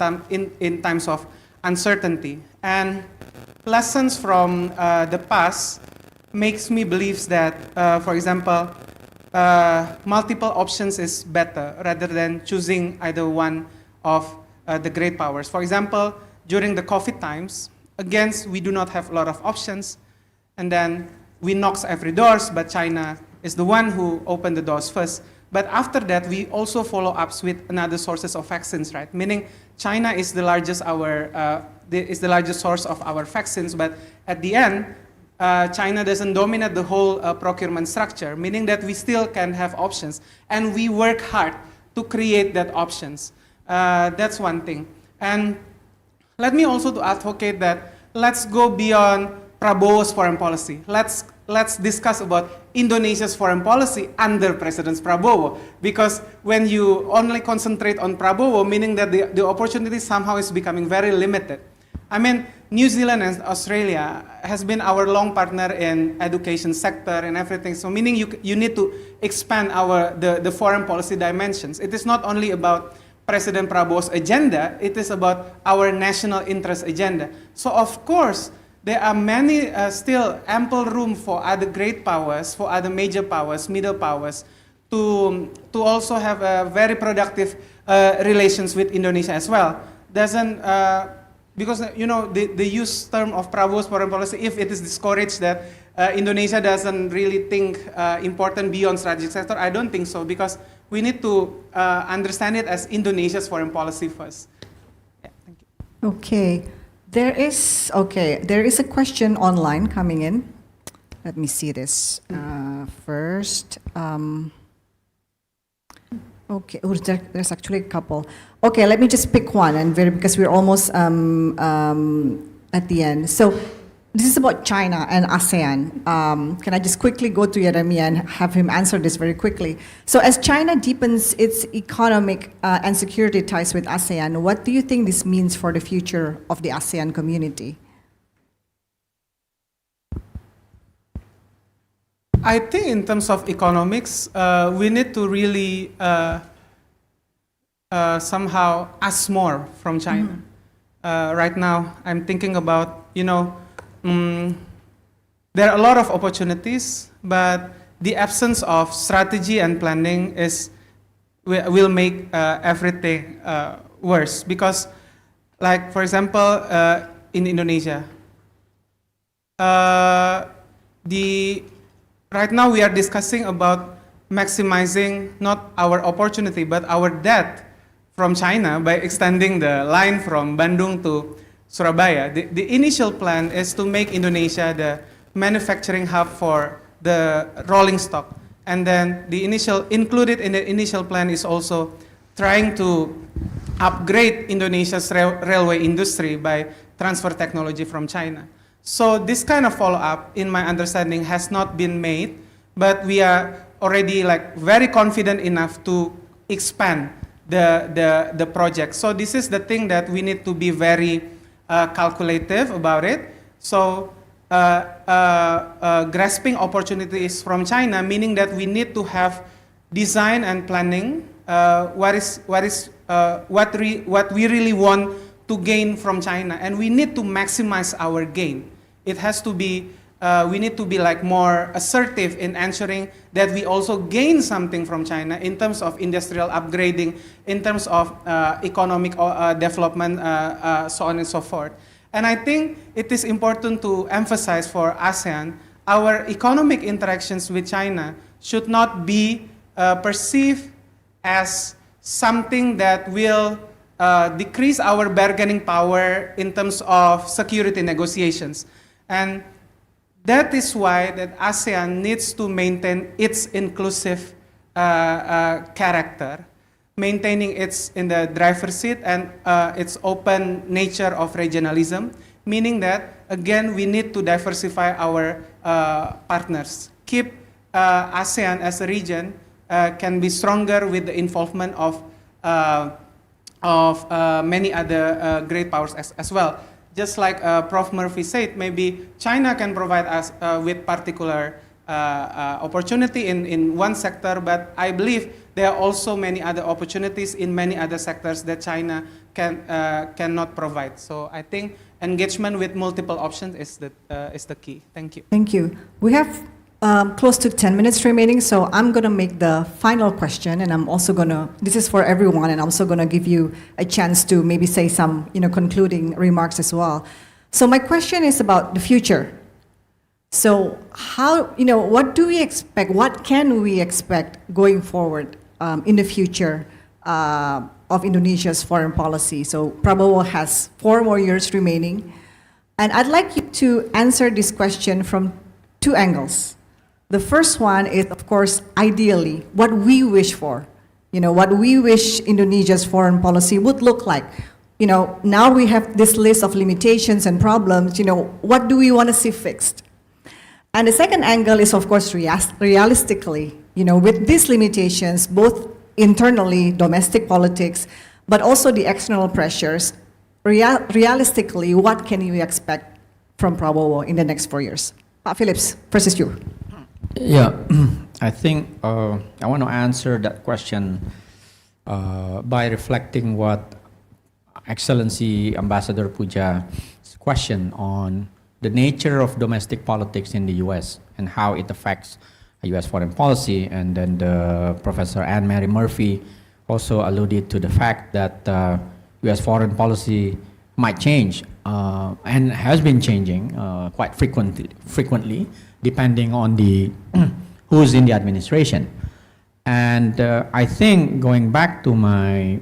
times of uncertainty. And lessons from the past makes me believe that, for example, multiple options is better rather than choosing either one of the great powers. For example, during the COVID times, again, we do not have a lot of options, and then we knocks every doors, but China is the one who opened the doors first. But after that, we also follow up with another sources of vaccines, right? Meaning China is the largest source of our vaccines, but at the end, China doesn't dominate the whole procurement structure, meaning that we still can have options, and we work hard to create that options. That's one thing. And let me also to advocate that let's go beyond Prabowo's foreign policy. Let's discuss about Indonesia's foreign policy under President Prabowo. Because when you only concentrate on Prabowo, meaning that the opportunity somehow is becoming very limited. I mean, New Zealand and Australia has been our long partner in education sector and everything. So meaning you need to expand the foreign policy dimensions. It is not only about President Prabowo's agenda, it is about our national interest agenda. So of course, there are many still ample room for other great powers, for other major powers, middle powers, to also have a very productive relations with Indonesia as well. Because the use term of Prabowo's foreign policy, if it is discouraged that Indonesia doesn't really think important beyond strategic sector, I don't think so, because we need to understand it as Indonesia's foreign policy first. Yeah, thank you. Okay. There is a question online coming in. Let me see this first. Okay, there's actually a couple. Okay, let me just pick one, because we're almost at the end. So this is about China and ASEAN. Can I just quickly go to Yeremia and have him answer this very quickly? So as China deepens its economic and security ties with ASEAN, what do you think this means for the future of the ASEAN community? I think in terms of economics, we need to really somehow ask more from China. Right now, I'm thinking about, there are a lot of opportunities, but the absence of strategy and planning will make everything worse. Because, like for example, in Indonesia, right now we are discussing about maximizing not our opportunity but our debt from China by extending the line from Bandung to Surabaya. The initial plan is to make Indonesia the manufacturing hub for the rolling stock. And then included in the initial plan is also trying to upgrade Indonesia's railway industry by transfer technology from China. So this kind of follow-up, in my understanding, has not been made, but we are already very confident enough to expand the project. So this is the thing that we need to be very calculative about it. So grasping opportunities from China, meaning that we need to have design and planning. What we really want to gain from China, and we need to maximize our gain. It has to be. We need to be more assertive in ensuring that we also gain something from China in terms of industrial upgrading, in terms of economic development, so on and so forth. And I think it is important to emphasize for ASEAN, our economic interactions with China should not be perceived as something that will decrease our bargaining power in terms of security negotiations. And that is why that ASEAN needs to maintain its inclusive character, maintaining its in the driver's seat and its open nature of regionalism, meaning that, again, we need to diversify our partners. Keep ASEAN as a region can be stronger with the involvement of many other great powers as well. just like Prof. Murphy said, maybe China can provide us with particular opportunity in one sector, but I believe there are also many other opportunities in many other sectors that China cannot provide. So I think engagement with multiple options is the key. Thank you. Thank you. We have close to 10 minutes remaining, so I'm going to make the final question, and I'm also going to, this is for everyone, and I'm also going to give you a chance to maybe say some, concluding remarks as well. So my question is about the future. So how, what do we expect, what can we expect going forward in the future of Indonesia's foreign policy? So Prabowo has 4 more years remaining, and I'd like you to answer this question from 2 angles. The first one is, of course, ideally, what we wish for. What we wish Indonesia's foreign policy would look like. Now we have this list of limitations and problems, what do we want to see fixed? And the second angle is, of course, realistically, with these limitations, both internally, domestic politics, but also the external pressures, realistically, what can you expect from Prabowo in the next 4 years? Phillips, first is you. Yeah, I think I want to answer that question by reflecting what Excellency Ambassador Puja's question on the nature of domestic politics in the U.S. and how it affects U.S. foreign policy. And then Professor Anne-Marie Murphy also alluded to the fact that U.S. foreign policy might change and has been changing quite frequently, depending on the who's in the administration. And I think going back to my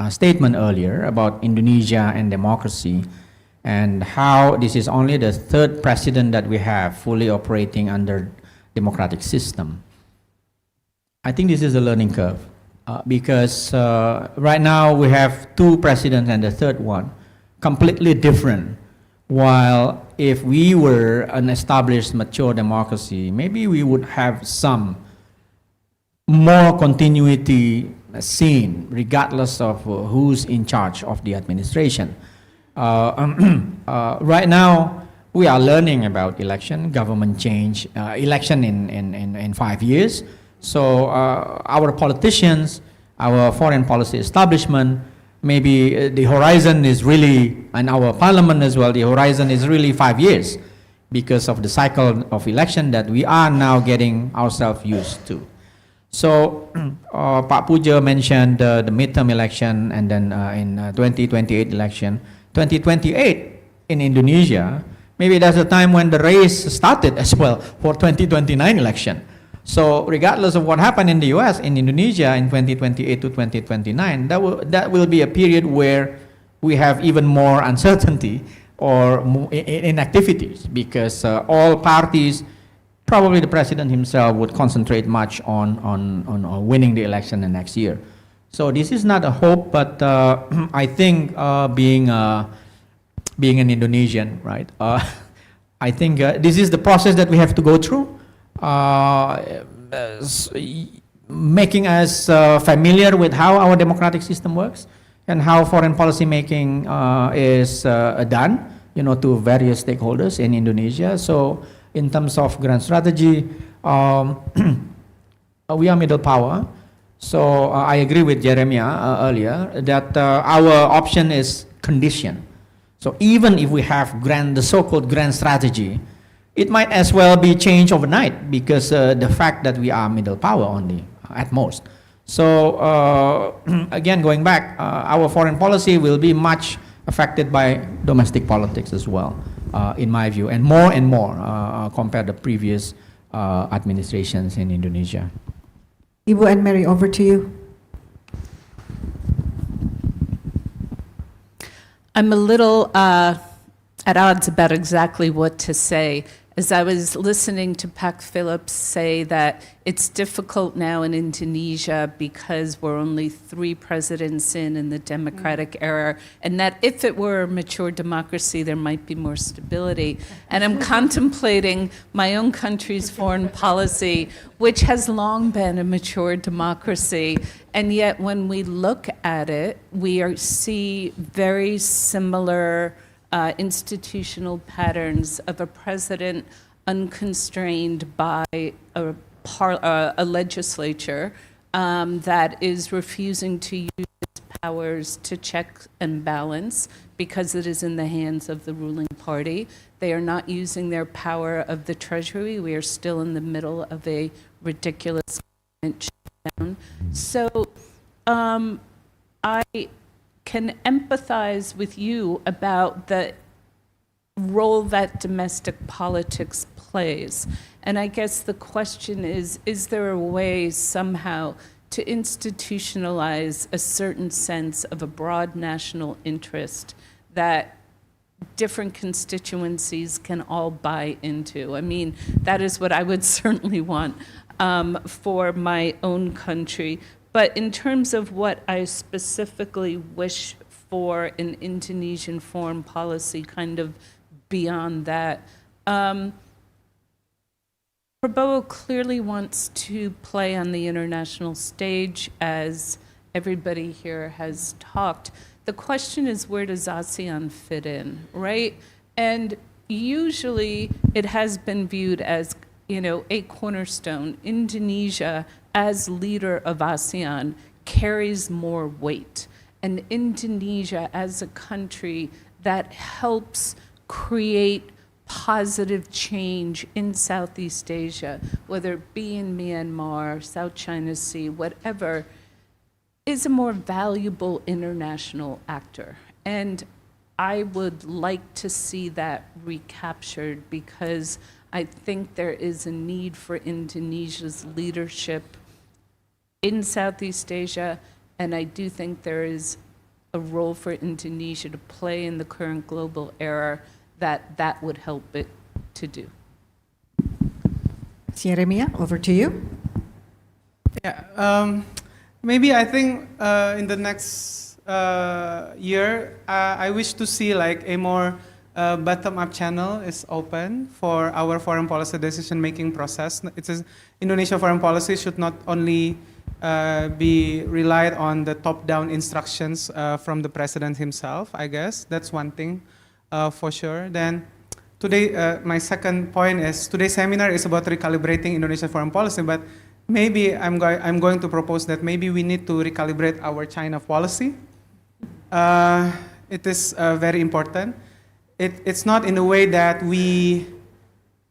statement earlier about Indonesia and democracy and how this is only the 3rd president that we have fully operating under democratic system, I think this is a learning curve because right now we have 2 presidents and the 3rd one completely different. While if we were an established, mature democracy, maybe we would have some more continuity seen, regardless of who's in charge of the administration. Right now, we are learning about election, government change, election in 5 years. So our politicians, our foreign policy establishment, maybe the horizon is really, and our parliament as well, the horizon is really 5 years because of the cycle of election that we are now getting ourselves used to. So Pak Puja mentioned the midterm election and then in 2028 election. 2028 in Indonesia, maybe that's the time when the race started as well for 2029 election. So regardless of what happened in the US, in Indonesia in 2028 to 2029, that will be a period where we have even more uncertainty or inactivities because all parties, probably the president himself would concentrate much on winning the election the next year. So this is not a hope, but I think being an Indonesian, right? I think this is the process that we have to go through. Making us familiar with how our democratic system works and how foreign policy making is done, to various stakeholders in Indonesia. So in terms of grand strategy, we are middle power. So I agree with Yeremia earlier that our option is condition. So even if we have the so-called grand strategy, it might as well be changed overnight because the fact that we are middle power only at most. So again, going back, our foreign policy will be much affected by domestic politics as well, in my view, and more compared to previous administrations in Indonesia. Ibu and Mary, over to you. I'm a little at odds about exactly what to say. As I was listening to Pak Phillips say that it's difficult now in Indonesia because we're only 3 presidents in the democratic era, and that if it were a mature democracy, there might be more stability. And I'm contemplating my own country's foreign policy, which has long been a mature democracy. And yet when we look at it, we see very similar institutional patterns of a president unconstrained by a legislature that is refusing to use its powers to check and balance because it is in the hands of the ruling party. They are not using their power of the Treasury. We are still in the middle of a ridiculous government shutdown. So I can empathize with you about the role that domestic politics plays. And I guess the question is there a way somehow to institutionalize a certain sense of a broad national interest that different constituencies can all buy into? I mean, that is what I would certainly want for my own country. But in terms of what I specifically wish for in Indonesian foreign policy, kind of beyond that, Prabowo clearly wants to play on the international stage, as everybody here has talked. The question is, where does ASEAN fit in, right? And usually it has been viewed as, you know, a cornerstone. Indonesia, as leader of ASEAN, carries more weight. And Indonesia, as a country that helps create positive change in Southeast Asia, whether it be in Myanmar, South China Sea, whatever, is a more valuable international actor. And I would like to see that recaptured, because I think there is a need for Indonesia's leadership in Southeast Asia, and I do think there is a role for Indonesia to play in the current global era that would help it to do. Yeremia, over to you. Yeah, maybe I think in the next year, I wish to see like a more bottom-up channel is open for our foreign policy decision-making process. Indonesia foreign policy should not only be relied on the top-down instructions from the president himself, I guess. That's one thing for sure. Then today, my second point is, today's seminar is about recalibrating Indonesian foreign policy, but maybe I'm going to propose that maybe we need to recalibrate our China policy. It is very important. It's not in a way that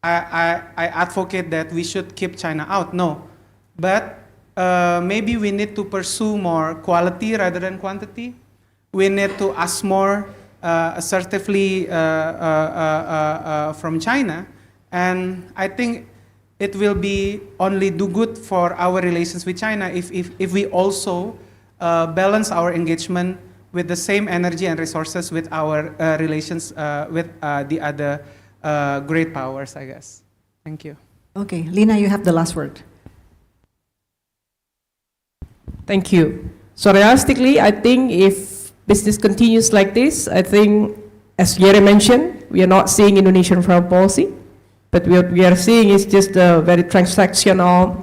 I advocate that we should keep China out, no. But maybe we need to pursue more quality rather than quantity. We need to ask more assertively from China. And I think it will be only do good for our relations with China if we also balance our engagement with the same energy and resources with our relations with the other great powers, I guess. Thank you. Okay, Lina, you have the last word. Thank you. So realistically, I think if business continues like this, I think, as Yere mentioned, we are not seeing Indonesian foreign policy, but what we are seeing is just a very transactional,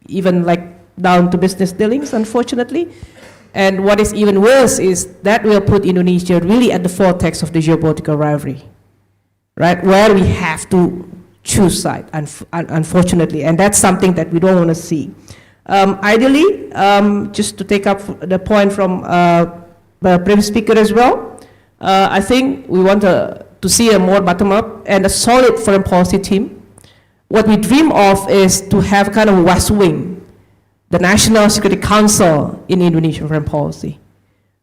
even like down to business dealings, unfortunately. And what is even worse is that will put Indonesia really at the vortex of the geopolitical rivalry, right? Where we have to choose side, unfortunately, and that's something that we don't want to see. Ideally, just to take up the point from the previous speaker as well, I think we want to see a more bottom-up and a solid foreign policy team. What we dream of is to have kind of West Wing, the National Security Council in Indonesian foreign policy.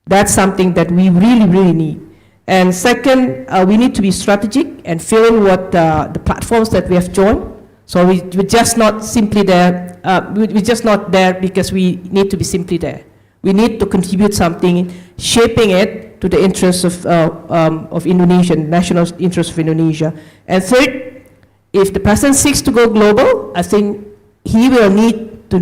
That's something that we really, really need. And second, we need to be strategic and fill in what the platforms that we have joined. So we're just not simply there, we're just not there because we need to be simply there. We need to contribute something, shaping it to the interests of Indonesia, national interests of Indonesia. And third, if the president seeks to go global, I think he will need to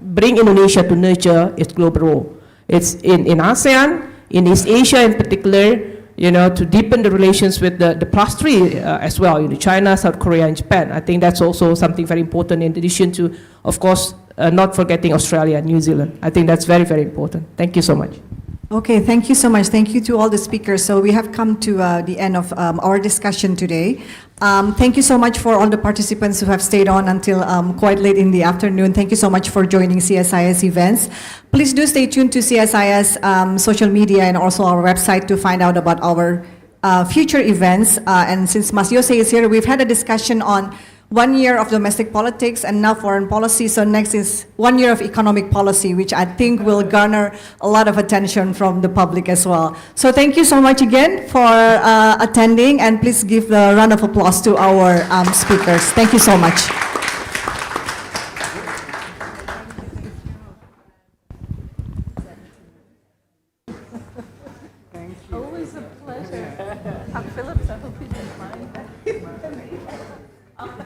bring Indonesia to nurture its global role. It's in ASEAN, in East Asia in particular, you know, to deepen the relations with the plus three as well, you know, China, South Korea, and Japan. I think that's also something very important in addition to, of course, not forgetting Australia and New Zealand. I think that's very, very important. Thank you so much. Okay, thank you so much. Thank you to all the speakers. So we have come to the end of our discussion today. Thank you so much for all the participants who have stayed on until quite late in the afternoon. Thank you so much for joining CSIS events. Please do stay tuned to CSIS social media and also our website to find out about our future events. And since Mas Yose is here, we've had a discussion on 1 year of domestic politics and now foreign policy. So next is 1 year of economic policy, which I think will garner a lot of attention from the public as well. So thank you so much again for attending, and please give the round of applause to our speakers. Thank you so much. Always a pleasure. Phillips, I hope you didn't mind.